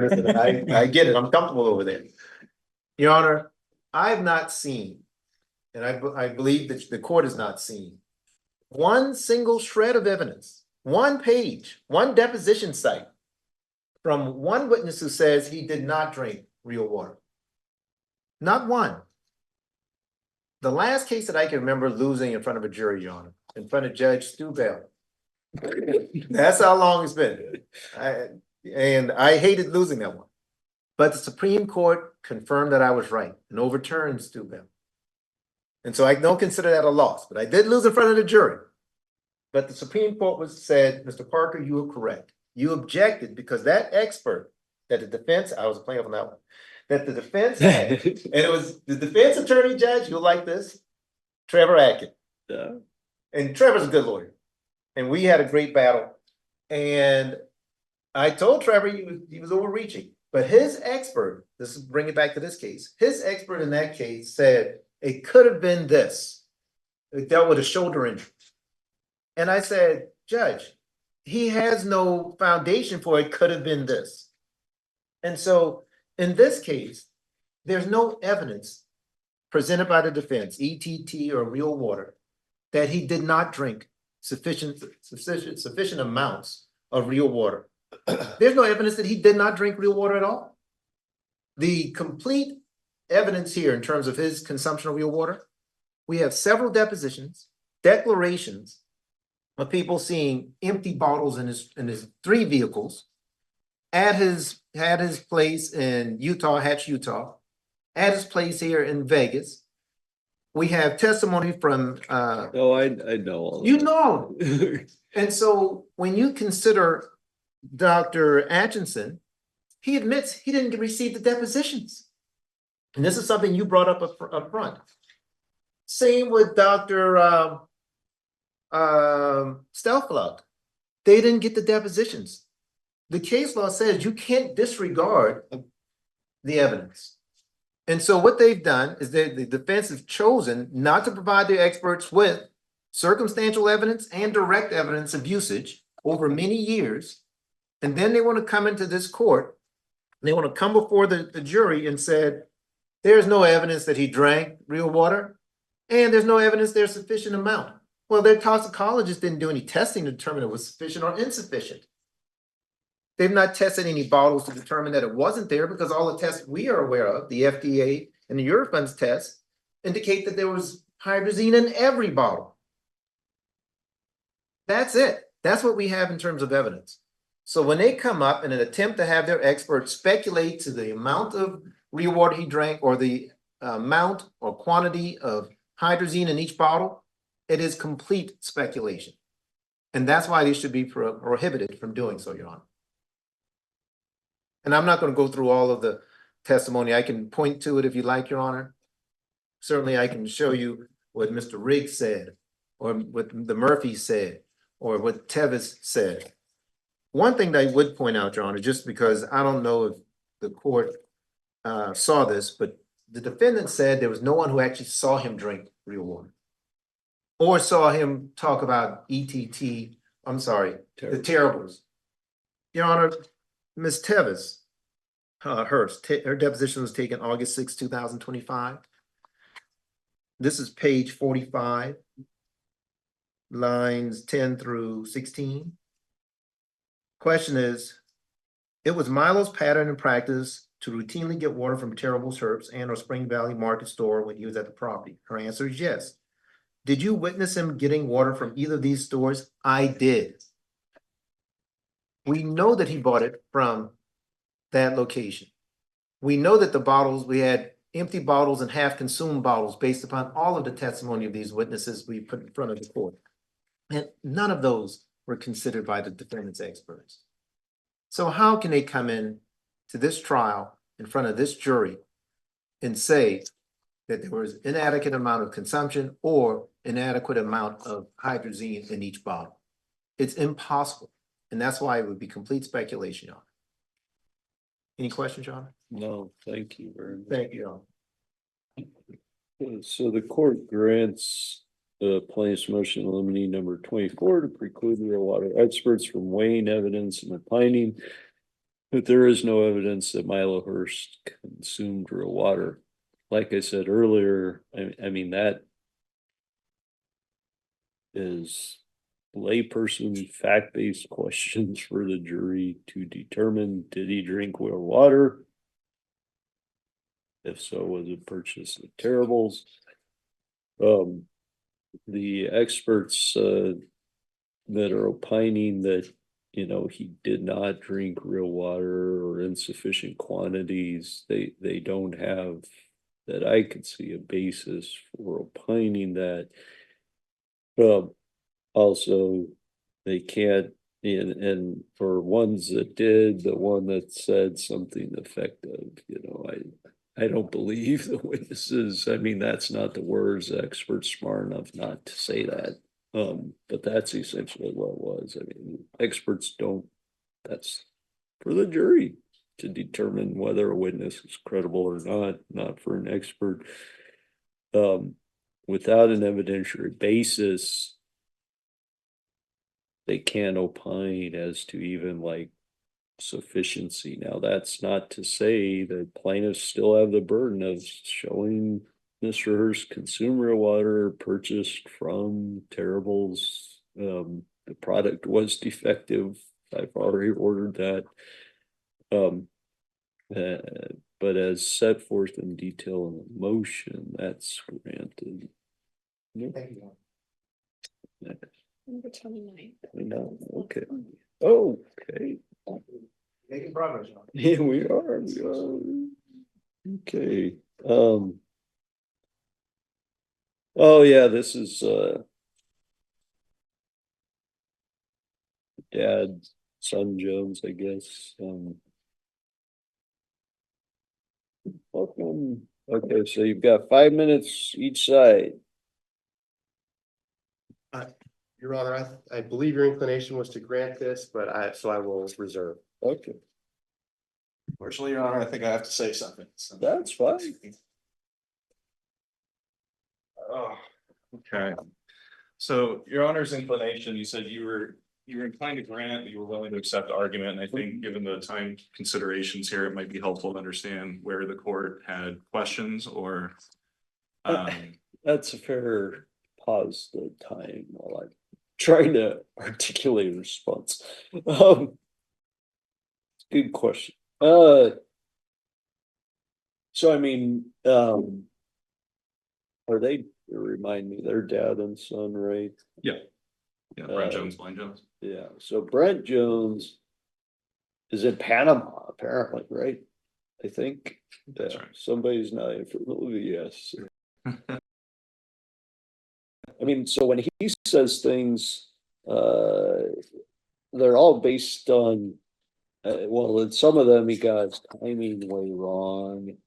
get it. I'm comfortable over there. Your Honor, I have not seen, and I believe that the court has not seen, one single shred of evidence, one page, one deposition site from one witness who says he did not drink real water. Not one. The last case that I can remember losing in front of a jury, Your Honor, in front of Judge Stu Bell. That's how long it's been. And I hated losing that one. But the Supreme Court confirmed that I was right and overturned Stu Bell. And so I don't consider that a loss, but I did lose in front of the jury. But the Supreme Court said, Mr. Parker, you were correct. You objected because that expert that the defense, I was a plaintiff on that one, that the defense had, and it was the defense attorney, Judge, you'll like this, Trevor Atkin. Yeah. And Trevor's a good lawyer. And we had a great battle. And I told Trevor he was overreaching. But his expert, this is bring it back to this case, his expert in that case said it could have been this. It dealt with a shoulder injury. And I said, Judge, he has no foundation for it could have been this. And so in this case, there's no evidence presented by the defense, ETT or real water, that he did not drink sufficient amounts of real water. There's no evidence that he did not drink real water at all. The complete evidence here in terms of his consumption of real water, we have several depositions, declarations of people seeing empty bottles in his 3 vehicles at his place in Utah, Hatch, Utah, at his place here in Vegas. We have testimony from Oh, I know all you that. know. And so when you consider Dr. Atchison, he admits he didn't receive the depositions. And this is something you brought up front. Same with Dr. Stelflug. They didn't get the depositions. The case law says you can't disregard the evidence. And so what they've done is that the defense has chosen not to provide their experts with circumstantial evidence and direct evidence of usage over many years. And then they want to come into this court, and they want to come before the jury and said, there's no evidence that he drank real water, and there's no evidence there's sufficient amount. Well, their toxicologists didn't do any testing to determine it was sufficient or insufficient. They've not tested any bottles to determine that it wasn't there because all the tests we are aware of, the FDA and the Eurofins test, indicate that there was hydrazine in every bottle. That's it. That's what we have in terms of evidence. So when they come up in an attempt to have their experts speculate to the amount of real water he drank or the amount or quantity of hydrazine in each bottle, it is complete speculation. And that's why they should be prohibited from doing so, Your Honor. And I'm not going to go through all of the testimony. I can point to it if you like, Your Honor. Certainly I can show you what Mr. Riggs said, or what the Murphys said, or what Tevis said. One thing that I would point out, Your Honor, just because I don't know if the court saw this, but the defendant said there was no one who actually saw him drink real water or saw him talk about the terribles. Your Honor, Ms. Tevis Herbst, her deposition was taken August 6, 2025. This is page 45, lines 10 through 16. Question is, it was Milo's pattern and practice to routinely get water from Terrible Herbst and or Spring Valley Market Store when he was at the property. Her answer is yes. Did you witness him getting water from either of these stores? I did. We know that he bought it from that location. We know that the bottles, we had empty bottles and half consumed bottles based upon all of the testimony of these witnesses we put in front of the court. And none of those were considered by the defendant's experts. So how can they come in to this trial in front of this jury and say that there was inadequate amount of consumption or inadequate amount of hydrazine in each bottle? It's impossible. And that's why it would be complete speculation, Your Honor. Any questions, Your Honor? No, thank you very much. Thank you, Your Honor. So the court grants the plaintiff's motion limine number 24 to preclude the water experts from weighing evidence and opining that there is no evidence that Milo Herbst consumed real water. Like I said earlier, I mean that is layperson fact-based questions for the jury to determine, did he drink real water? If so, was it purchased at Terrible's? The experts that are opining that, you know, he did not drink real water or insufficient quantities, they don't have, that I could see, a basis for opining that. Also, they can't, and for ones that did, the one that said something effective, you know, I don't believe the witnesses. I mean, that's not the words. The expert's smart enough not to say that. But that's essentially what it was. I mean, experts don't, that's for the jury to determine whether a witness is credible or not for an expert. Without an evidentiary basis, they can't opine as to even like sufficiency. Now, that's not to say that plaintiffs still have the burden of showing Mr. Herbst consumed real water purchased from Terrible's. The product was defective. I've already ordered that. But as set forth in detail in the motion, that's granted. Thank you. Number 29. No, okay. Okay. Making progress. Yeah, we are. Okay. Oh yeah, this is dad, son Jones, I guess. Welcome. Okay, so you've got 5 minutes each side. Your Honor, I believe your inclination was to grant this, but I will reserve. Okay, Fortunately, Your Honor, I think I have to say something. So. that's fine. Oh, okay. So Your Honor's inclination, you said you were inclined to grant, but you were willing to accept the argument. And I think given the time considerations here, it might be helpful to understand where the court had questions or. That's a fair pause the time while I'm trying to articulate a response. Good question. So I mean, are they, remind me, they're dad and son, right? Yeah. Yeah, Brent Jones, Blind Jones. Yeah, so Brent Jones is in Panama, apparently, right? I think. That's right. Somebody's not familiar, yes. I mean, so when he says things, they're all based on, well, in some of them he got his timing way wrong.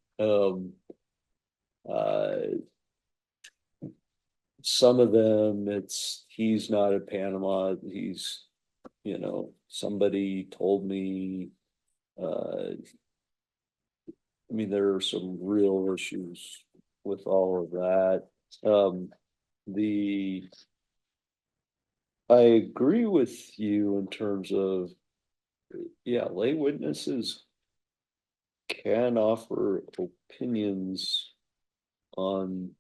Some of them he's not in Panama, he's, you know, somebody told me, I mean, there are some real issues with all of that. I agree with you in terms of, yeah, lay witnesses can offer opinions on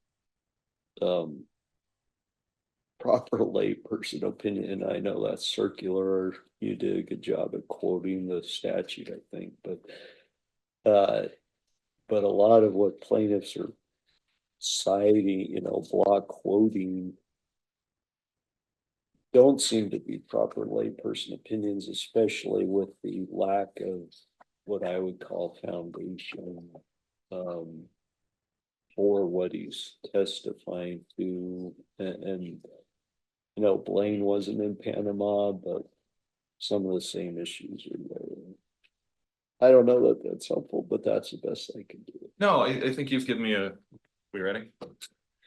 proper lay person opinion. I know that's circular. You did a good job at quoting the statute, I think, but a lot of what plaintiffs are citing, you know, block quoting, don't seem to be proper layperson opinions, especially with the lack of what I would call foundation for what he's testifying to. And you know, Blaine wasn't in Panama, but some of the same issues are there. I don't know that that's helpful, but that's the best I can do. No, I think you've given me we ready?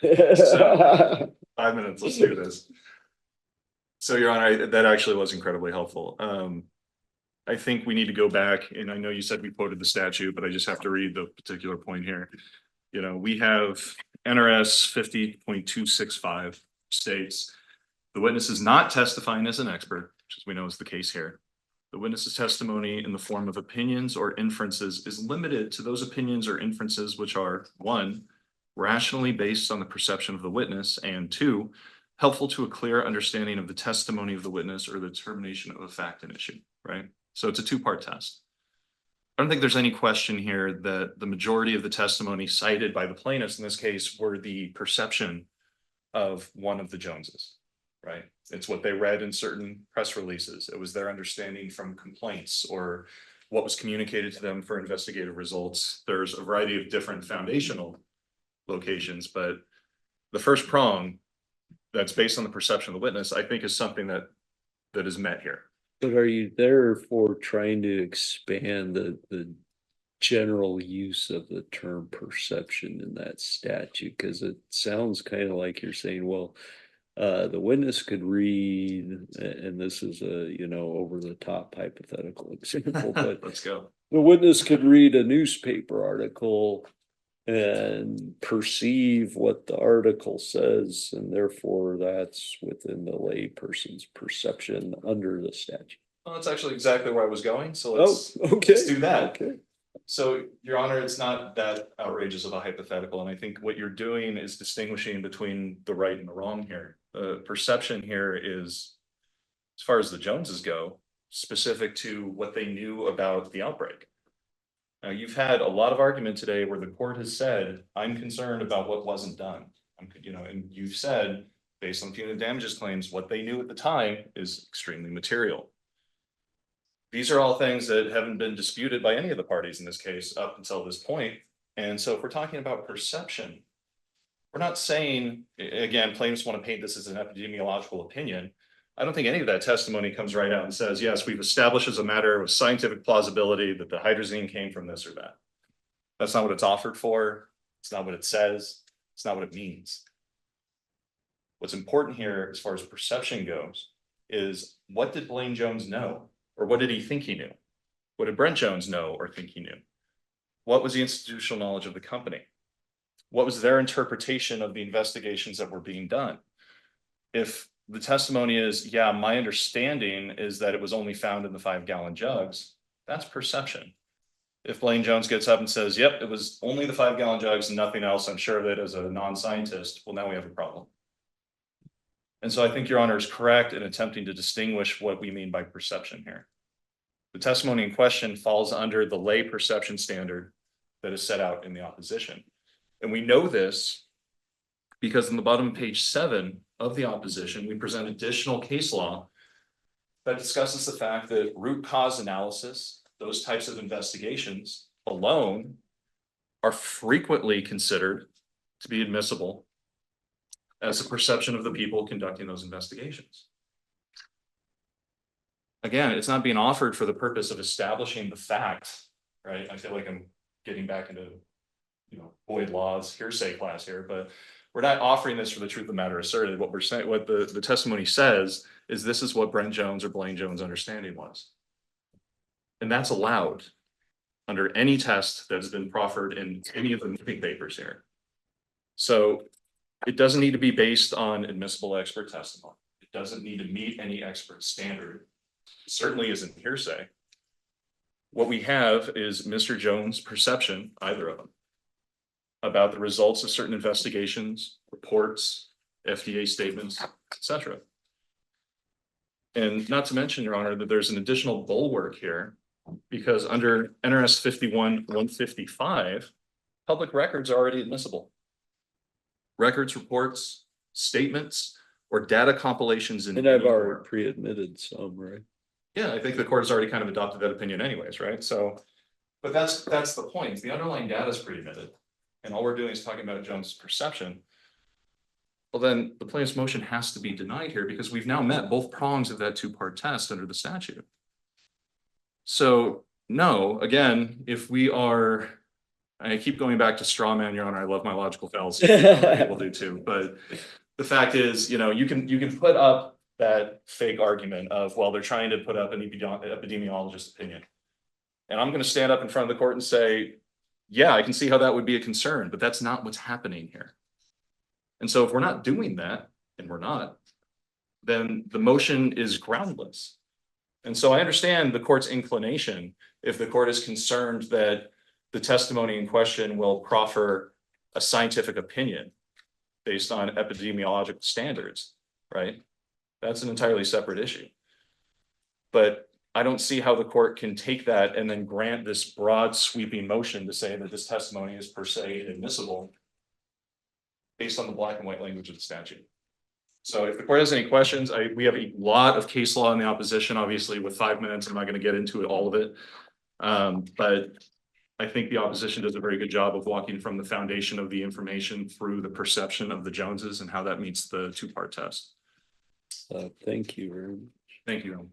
So, 5 minutes, let's do this. So Your Honor, that actually was incredibly helpful. I think we need to go back, and I know you said we quoted the statute, but I just have to read the particular point here. You know, we have NRS 50.265 states, the witness is not testifying as an expert, which as we know is the case here. The witness's testimony in the form of opinions or inferences is limited to those opinions or inferences which are, 1, rationally based on the perception of the witness, and 2, helpful to a clear understanding of the testimony of the witness or the determination of a fact and issue, right? So it's a two-part test. I don't think there's any question here that the majority of the testimony cited by the plaintiffs in this case were the perception of one of the Joneses, right? It's what they read in certain press releases. It was their understanding from complaints or what was communicated to them for investigative results. There's a variety of different foundational locations, but the first prong that's based on the perception of the witness, I think is something that is met here. But are you therefore trying to expand the general use of the term perception in that statute? Because it sounds kind of like you're saying, well, the witness could read, and this is a, you know, over the top hypothetical example, but Let's go. the witness could read a newspaper article and perceive what the article says, and therefore that's within the lay person's perception under the statute. Well, that's actually exactly where I was going. So let's do that. Okay. So, Your Honor, it's not that outrageous of a hypothetical, and I think what you're doing is distinguishing between the right and the wrong here. The perception here is, as far as the Joneses go, specific to what they knew about the outbreak. Now, you've had a lot of argument today where the court has said, I'm concerned about what wasn't done. And you've said, based on punitive damages claims, what they knew at the time is extremely material. These are all things that haven't been disputed by any of the parties in this case up until this point. And so if we're talking about perception, we're not saying, again, plaintiffs want to paint this as an epidemiological opinion. I don't think any of that testimony comes right out and says, yes, we've established as a matter of scientific plausibility that the hydrazine came from this or that. That's not what it's offered for. It's not what it says. It's not what it means. What's important here, as far as perception goes, is what did Blaine Jones know? Or what did he think he knew? What did Brent Jones know or think he knew? What was the institutional knowledge of the company? What was their interpretation of the investigations that were being done? If the testimony is, yeah, my understanding is that it was only found in the 5-gallon jugs, that's perception. If Blaine Jones gets up and says, yep, it was only the 5-gallon jugs and nothing else, I'm sure of it as a non-scientist, well, now we have a problem. And so I think Your Honor is correct in attempting to distinguish what we mean by perception here. The testimony in question falls under the lay perception standard that is set out in the opposition. And we know this because in the bottom of page 7 of the opposition, we present additional case law that discusses the fact that root cause analysis, those types of investigations alone, are frequently considered to be admissible as a perception of the people conducting those investigations. Again, it's not being offered for the purpose of establishing the fact, right? I feel like I'm getting back into, Boyd Law's hearsay class here, but we're not offering this for the truth of the matter asserted. What we're saying, what the testimony says is this is what Brent Jones or Blaine Jones' understanding was. And that's allowed under any test that has been proffered in any of the moving papers here. So it doesn't need to be based on admissible expert testimony. It doesn't need to meet any expert standard. It certainly isn't hearsay. What we have is Mr. Jones' perception, either of them, about the results of certain investigations, reports, FDA statements, etc. And not to mention, Your Honor, that there's an additional bulwark here because under NRS 51-155, public records are already admissible. Records, reports, statements, or data compilations. And I've already pre-admitted some, right? Yeah, I think the court has already kind of adopted that opinion anyways, right? So, but that's the point. The underlying data is pre-admitted. And all we're doing is talking about Jones' perception. Well, then the plaintiff's motion has to be denied here because we've now met both prongs of that two-part test under the statute. So no, again, if we are, I keep going back to straw man, Your Honor, I love my logical fallacy. People do too, but the fact is, you can put up that fake argument of, well, they're trying to put up an epidemiologist's opinion. And I'm going to stand up in front of the court and say, yeah, I can see how that would be a concern, but that's not what's happening here. And so if we're not doing that, and we're not, then the motion is groundless. And so I understand the court's inclination if the court is concerned that the testimony in question will proffer a scientific opinion based on epidemiological standards. right? That's an entirely separate issue. But I don't see how the court can take that and then grant this broad sweeping motion to say that this testimony is per se inadmissible based on the black and white language of the statute. So if the court has any questions, we have a lot of case law in the opposition, obviously with 5 minutes, I'm not going to get into all of it. But I think the opposition does a very good job of walking from the foundation of the information through the perception of the Joneses and how that meets the two-part test. Thank you very much. Thank you.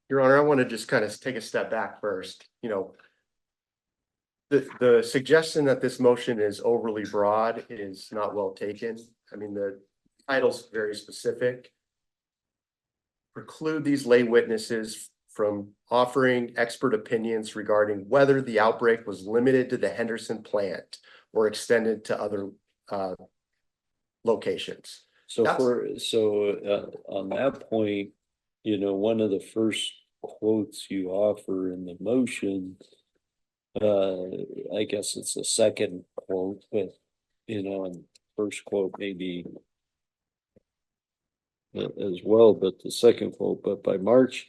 Your Honor, I want to just kind of take a step back first. You know, the suggestion that this motion is overly broad is not well taken. I mean, the title's very specific. Preclude these lay witnesses from offering expert opinions regarding whether the outbreak was limited to the Henderson plant or extended to other locations. So on that point, you know, one of the first quotes you offer in the motion, I guess it's the second quote, but you know, and first quote maybe as well, but the second quote, but by March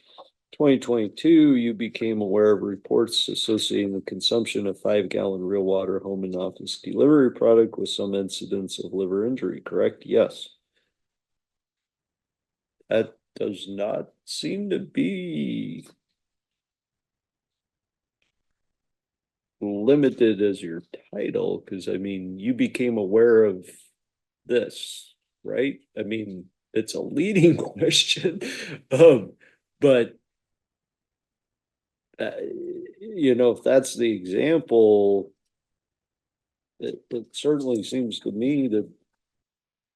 2022, you became aware of reports associating the consumption of 5-gallon real water home and office delivery product with some incidents of liver injury, correct? Yes. That does not seem to be limited as your title, because I mean, you became aware of this, right? I mean, it's a leading question, but you know, if that's the example, it certainly seems to me to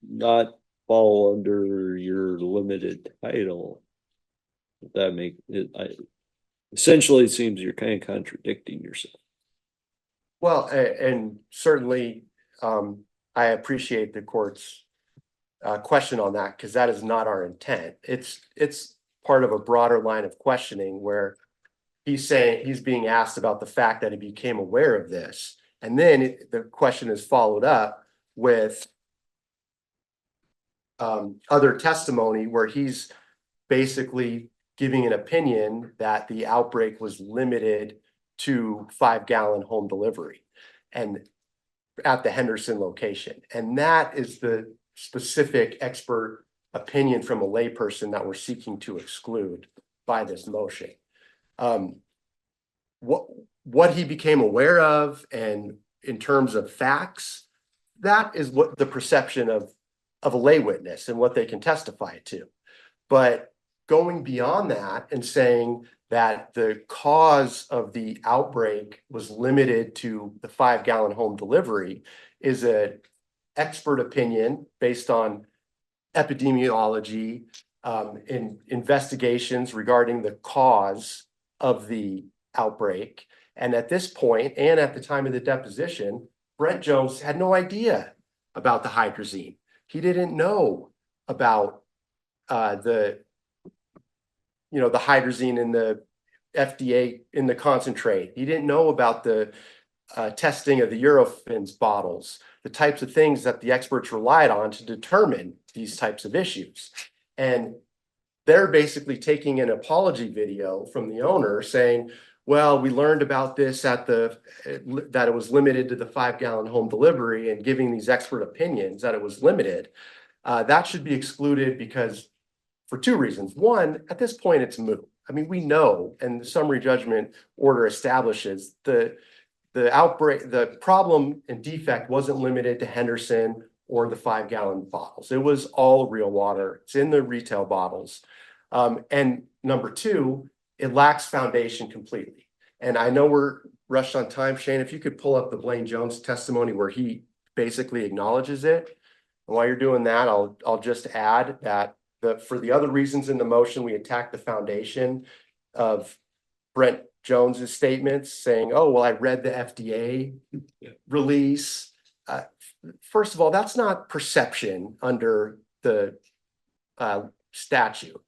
not fall under your limited title. That make it, essentially it seems you're kind of contradicting yourself. Well, and certainly I appreciate the court's question on that, because that is not our intent. It's part of a broader line of questioning where he's saying he's being asked about the fact that he became aware of this. And then the question is followed up with other testimony where he's basically giving an opinion that the outbreak was limited to 5-gallon home delivery and at the Henderson location. And that is the specific expert opinion from a layperson that we're seeking to exclude by this motion. What he became aware of and in terms of facts, that is what the perception of a lay witness and what they can testify to. But going beyond that and saying that the cause of the outbreak was limited to the 5-gallon home delivery is an expert opinion based on epidemiology in investigations regarding the cause of the outbreak. And at this point, and at the time of the deposition, Brent Jones had no idea about the hydrazine. He didn't know about the hydrazine in the FDA in the concentrate. He didn't know about the testing of the Eurofins bottles, the types of things that the experts relied on to determine these types of issues. And they're basically taking an apology video from the owner saying, well, we learned about this that it was limited to the 5-gallon home delivery, and giving these expert opinions that it was limited. That should be excluded because for two reasons. One, at this point, it's moot. I mean, we know, and the summary judgment order establishes the outbreak, the problem and defect wasn't limited to Henderson or the 5-gallon bottles. It was all real water. It's in the retail bottles. And number two, it lacks foundation completely. And I know we're rushed on time, Shane, if you could pull up the Blaine Jones testimony where he basically acknowledges it. And while you're doing that, I'll just add that for the other reasons in the motion, we attacked the foundation of Brent Jones's statements saying, oh, well, I read the FDA release. First of all, that's not perception under the statute.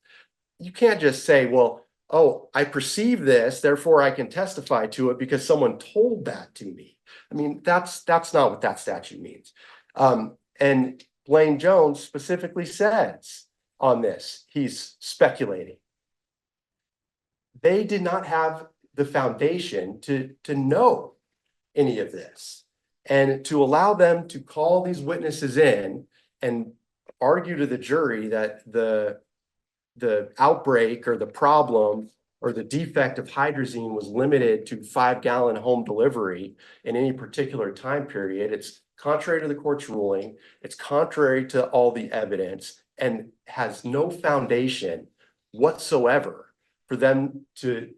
You can't just say, well, oh, I perceive this, therefore I can testify to it because someone told that to me. I mean, that's not what that statute means. And Blaine Jones specifically says on this, he's speculating. They did not have the foundation to know any of this. And to allow them to call these witnesses in and argue to the jury that the outbreak or the problem or the defect of hydrazine was limited to 5-gallon home delivery in any particular time period, it's contrary to the court's ruling, it's contrary to all the evidence, and has no foundation whatsoever for them to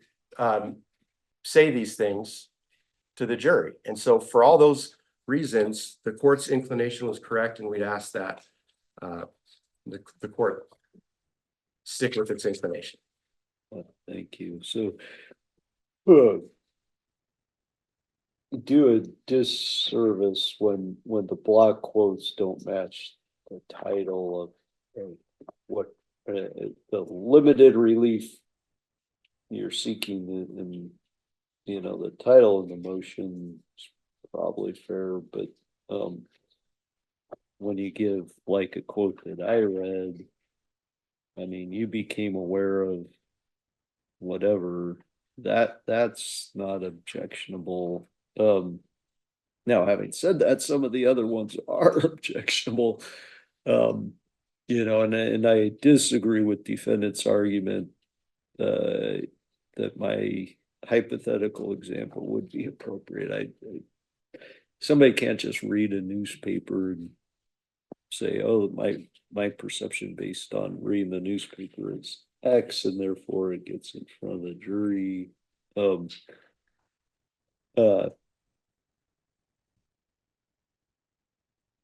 say these things to the jury. And so for all those reasons, the court's inclination was correct, and we'd ask that the court stick with its inclination. Thank you. So do a disservice when the block quotes don't match the title of what the limited relief you're seeking, and you know, the title of the motion is probably fair, but when you give like a quote that I read, I mean, you became aware of whatever, that's not objectionable. Now, having said that, some of the other ones are objectionable. You know, and I disagree with defendant's argument that my hypothetical example would be appropriate. Somebody can't just read a newspaper and say, oh, my perception based on reading the newspaper is X, and therefore it gets in front of the jury. So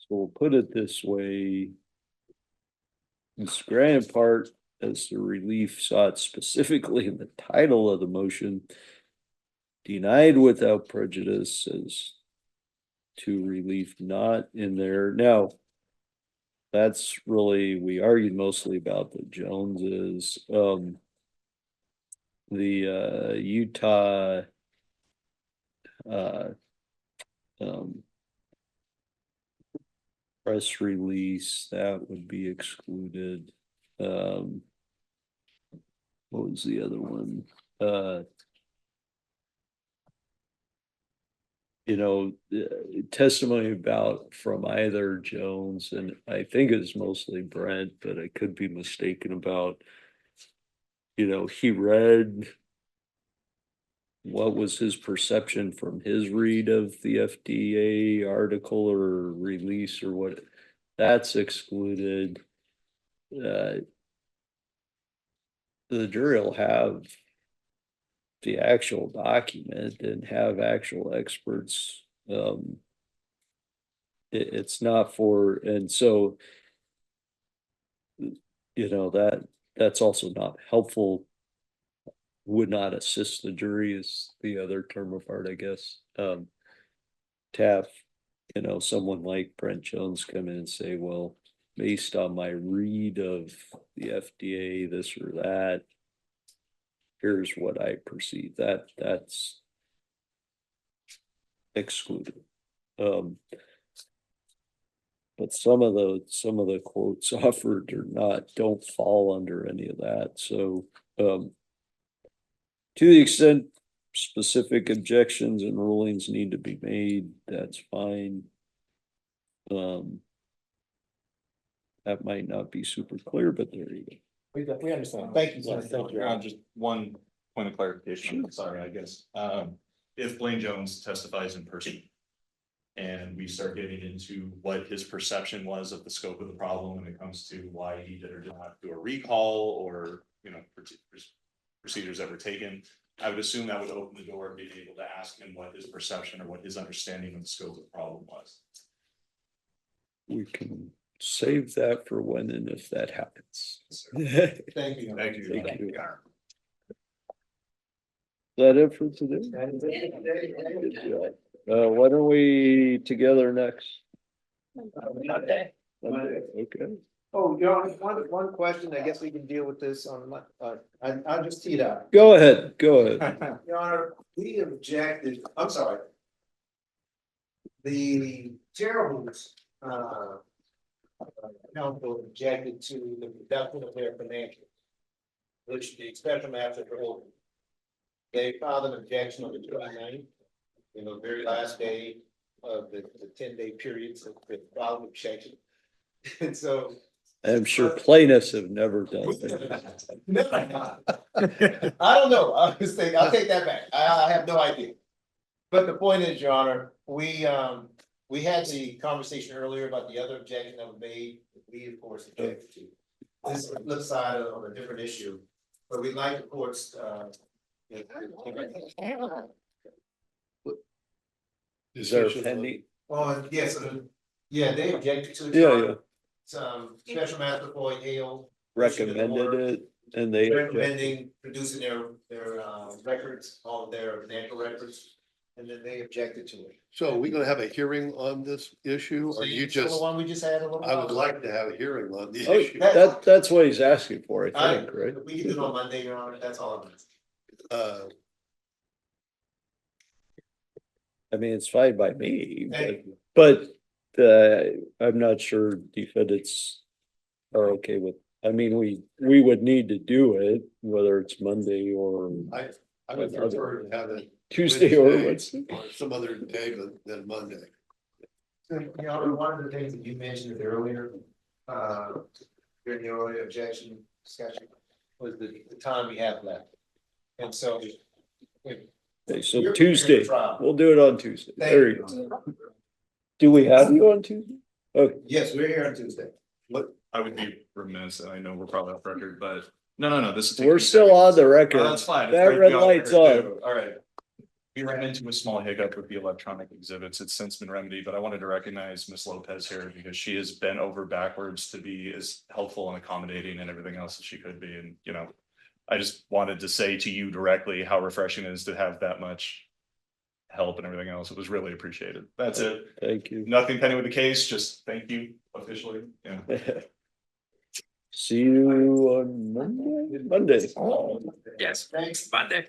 we'll put it this way. It's granted part as the relief sought specifically in the title of the motion, denied without prejudice as to relief not in there. Now, that's really, we argued mostly about the Joneses. The Utah press release, that would be excluded. What was the other one? You know, testimony about from either Jones, and I think it's mostly Brent, but I could be mistaken about, you know, he read what was his perception from his read of the FDA article or release or what, that's excluded. The jury will have the actual document and have actual experts. It's not for, and so, you know, that's also not helpful, would not assist the jury is the other term of art, I guess. To have, you know, someone like Brent Jones come in and say, well, based on my read of the FDA, this or that, here's what I perceive. That's excluded. But some of the quotes offered or not don't fall under any of that. So to the extent specific objections and rulings need to be made, that's fine. That might not be super clear, but there you go. We understand. Thank you, sir. Thank you. Just one point of clarification. I'm sorry, I guess. If Blaine Jones testifies in person and we start getting into what his perception was of the scope of the problem when it comes to why he did or did not do a recall or, you know, procedures that were taken, I would assume that would open the door of being able to ask him what his perception or what his understanding of the scope of the problem was. We can save that for when and if that happens. Thank you. Thank you. Thank you. Is that it for today? Why don't we together next? Monday. Okay. Oh, John, one question, I guess we can deal with this on, I'll just tee it up. Go ahead, go ahead. Your Honor, we objected, I'm sorry. The Terribles, council objected to the reduction of their financials, which the special master ordered. They filed an objection on the 29th, the very last day of the 10-day period, so they filed an objection. And so. I'm sure plaintiffs have never done that. I don't know, I'll take that back, I have no idea. But the point is, Your Honor, we had the conversation earlier about the other objection that was made, we of course objected to. This is the flip side on a different issue, but we'd like the courts, Is there pending? Yes, yeah, they objected to it. Yeah. Special Master Floyd Hale. Recommended it and they. Recommending producing their records, all of their financial records, and then they objected to it. So are we gonna have a hearing on this issue, So or you still just, the one we just had a little. I would while like ago? to have a hearing on the Oh, issue. that's what he's asking for, I think, right? We can do it on Monday, Your Honor, that's all I'm asking. I mean, it's fine by me, but I'm not sure defendants are okay with, I mean, we would need to do it, whether it's Monday or I would prefer to have it Tuesday or Wednesday. or some other day than Monday. Your Honor, one of the things that you mentioned earlier, during the earlier objection discussion, was the time we have left. And so. Okay, so You're Tuesday, trial. we'll do it on Tuesday. Thank There you go. Do we have you on Tuesday? Okay, Yes, we're here on Tuesday. I would be remiss, and I know we're probably off record, but no, this is. we're still on the record. Oh, that's fine. It's That great to red be on light's record, on. too. All right. We ran into a small hiccup with the electronic exhibits. It's since been remedied, but I wanted to recognize Ms. Lopez here because she has bent over backwards to be as helpful and accommodating and everything else that she could be. And, I just wanted to say to you directly how refreshing it is to have that much help and everything else. It was really appreciated. That's it. Thank you. Nothing pending with the case, just thank you officially. Yeah. See you on Monday? Yes, thanks, Monday.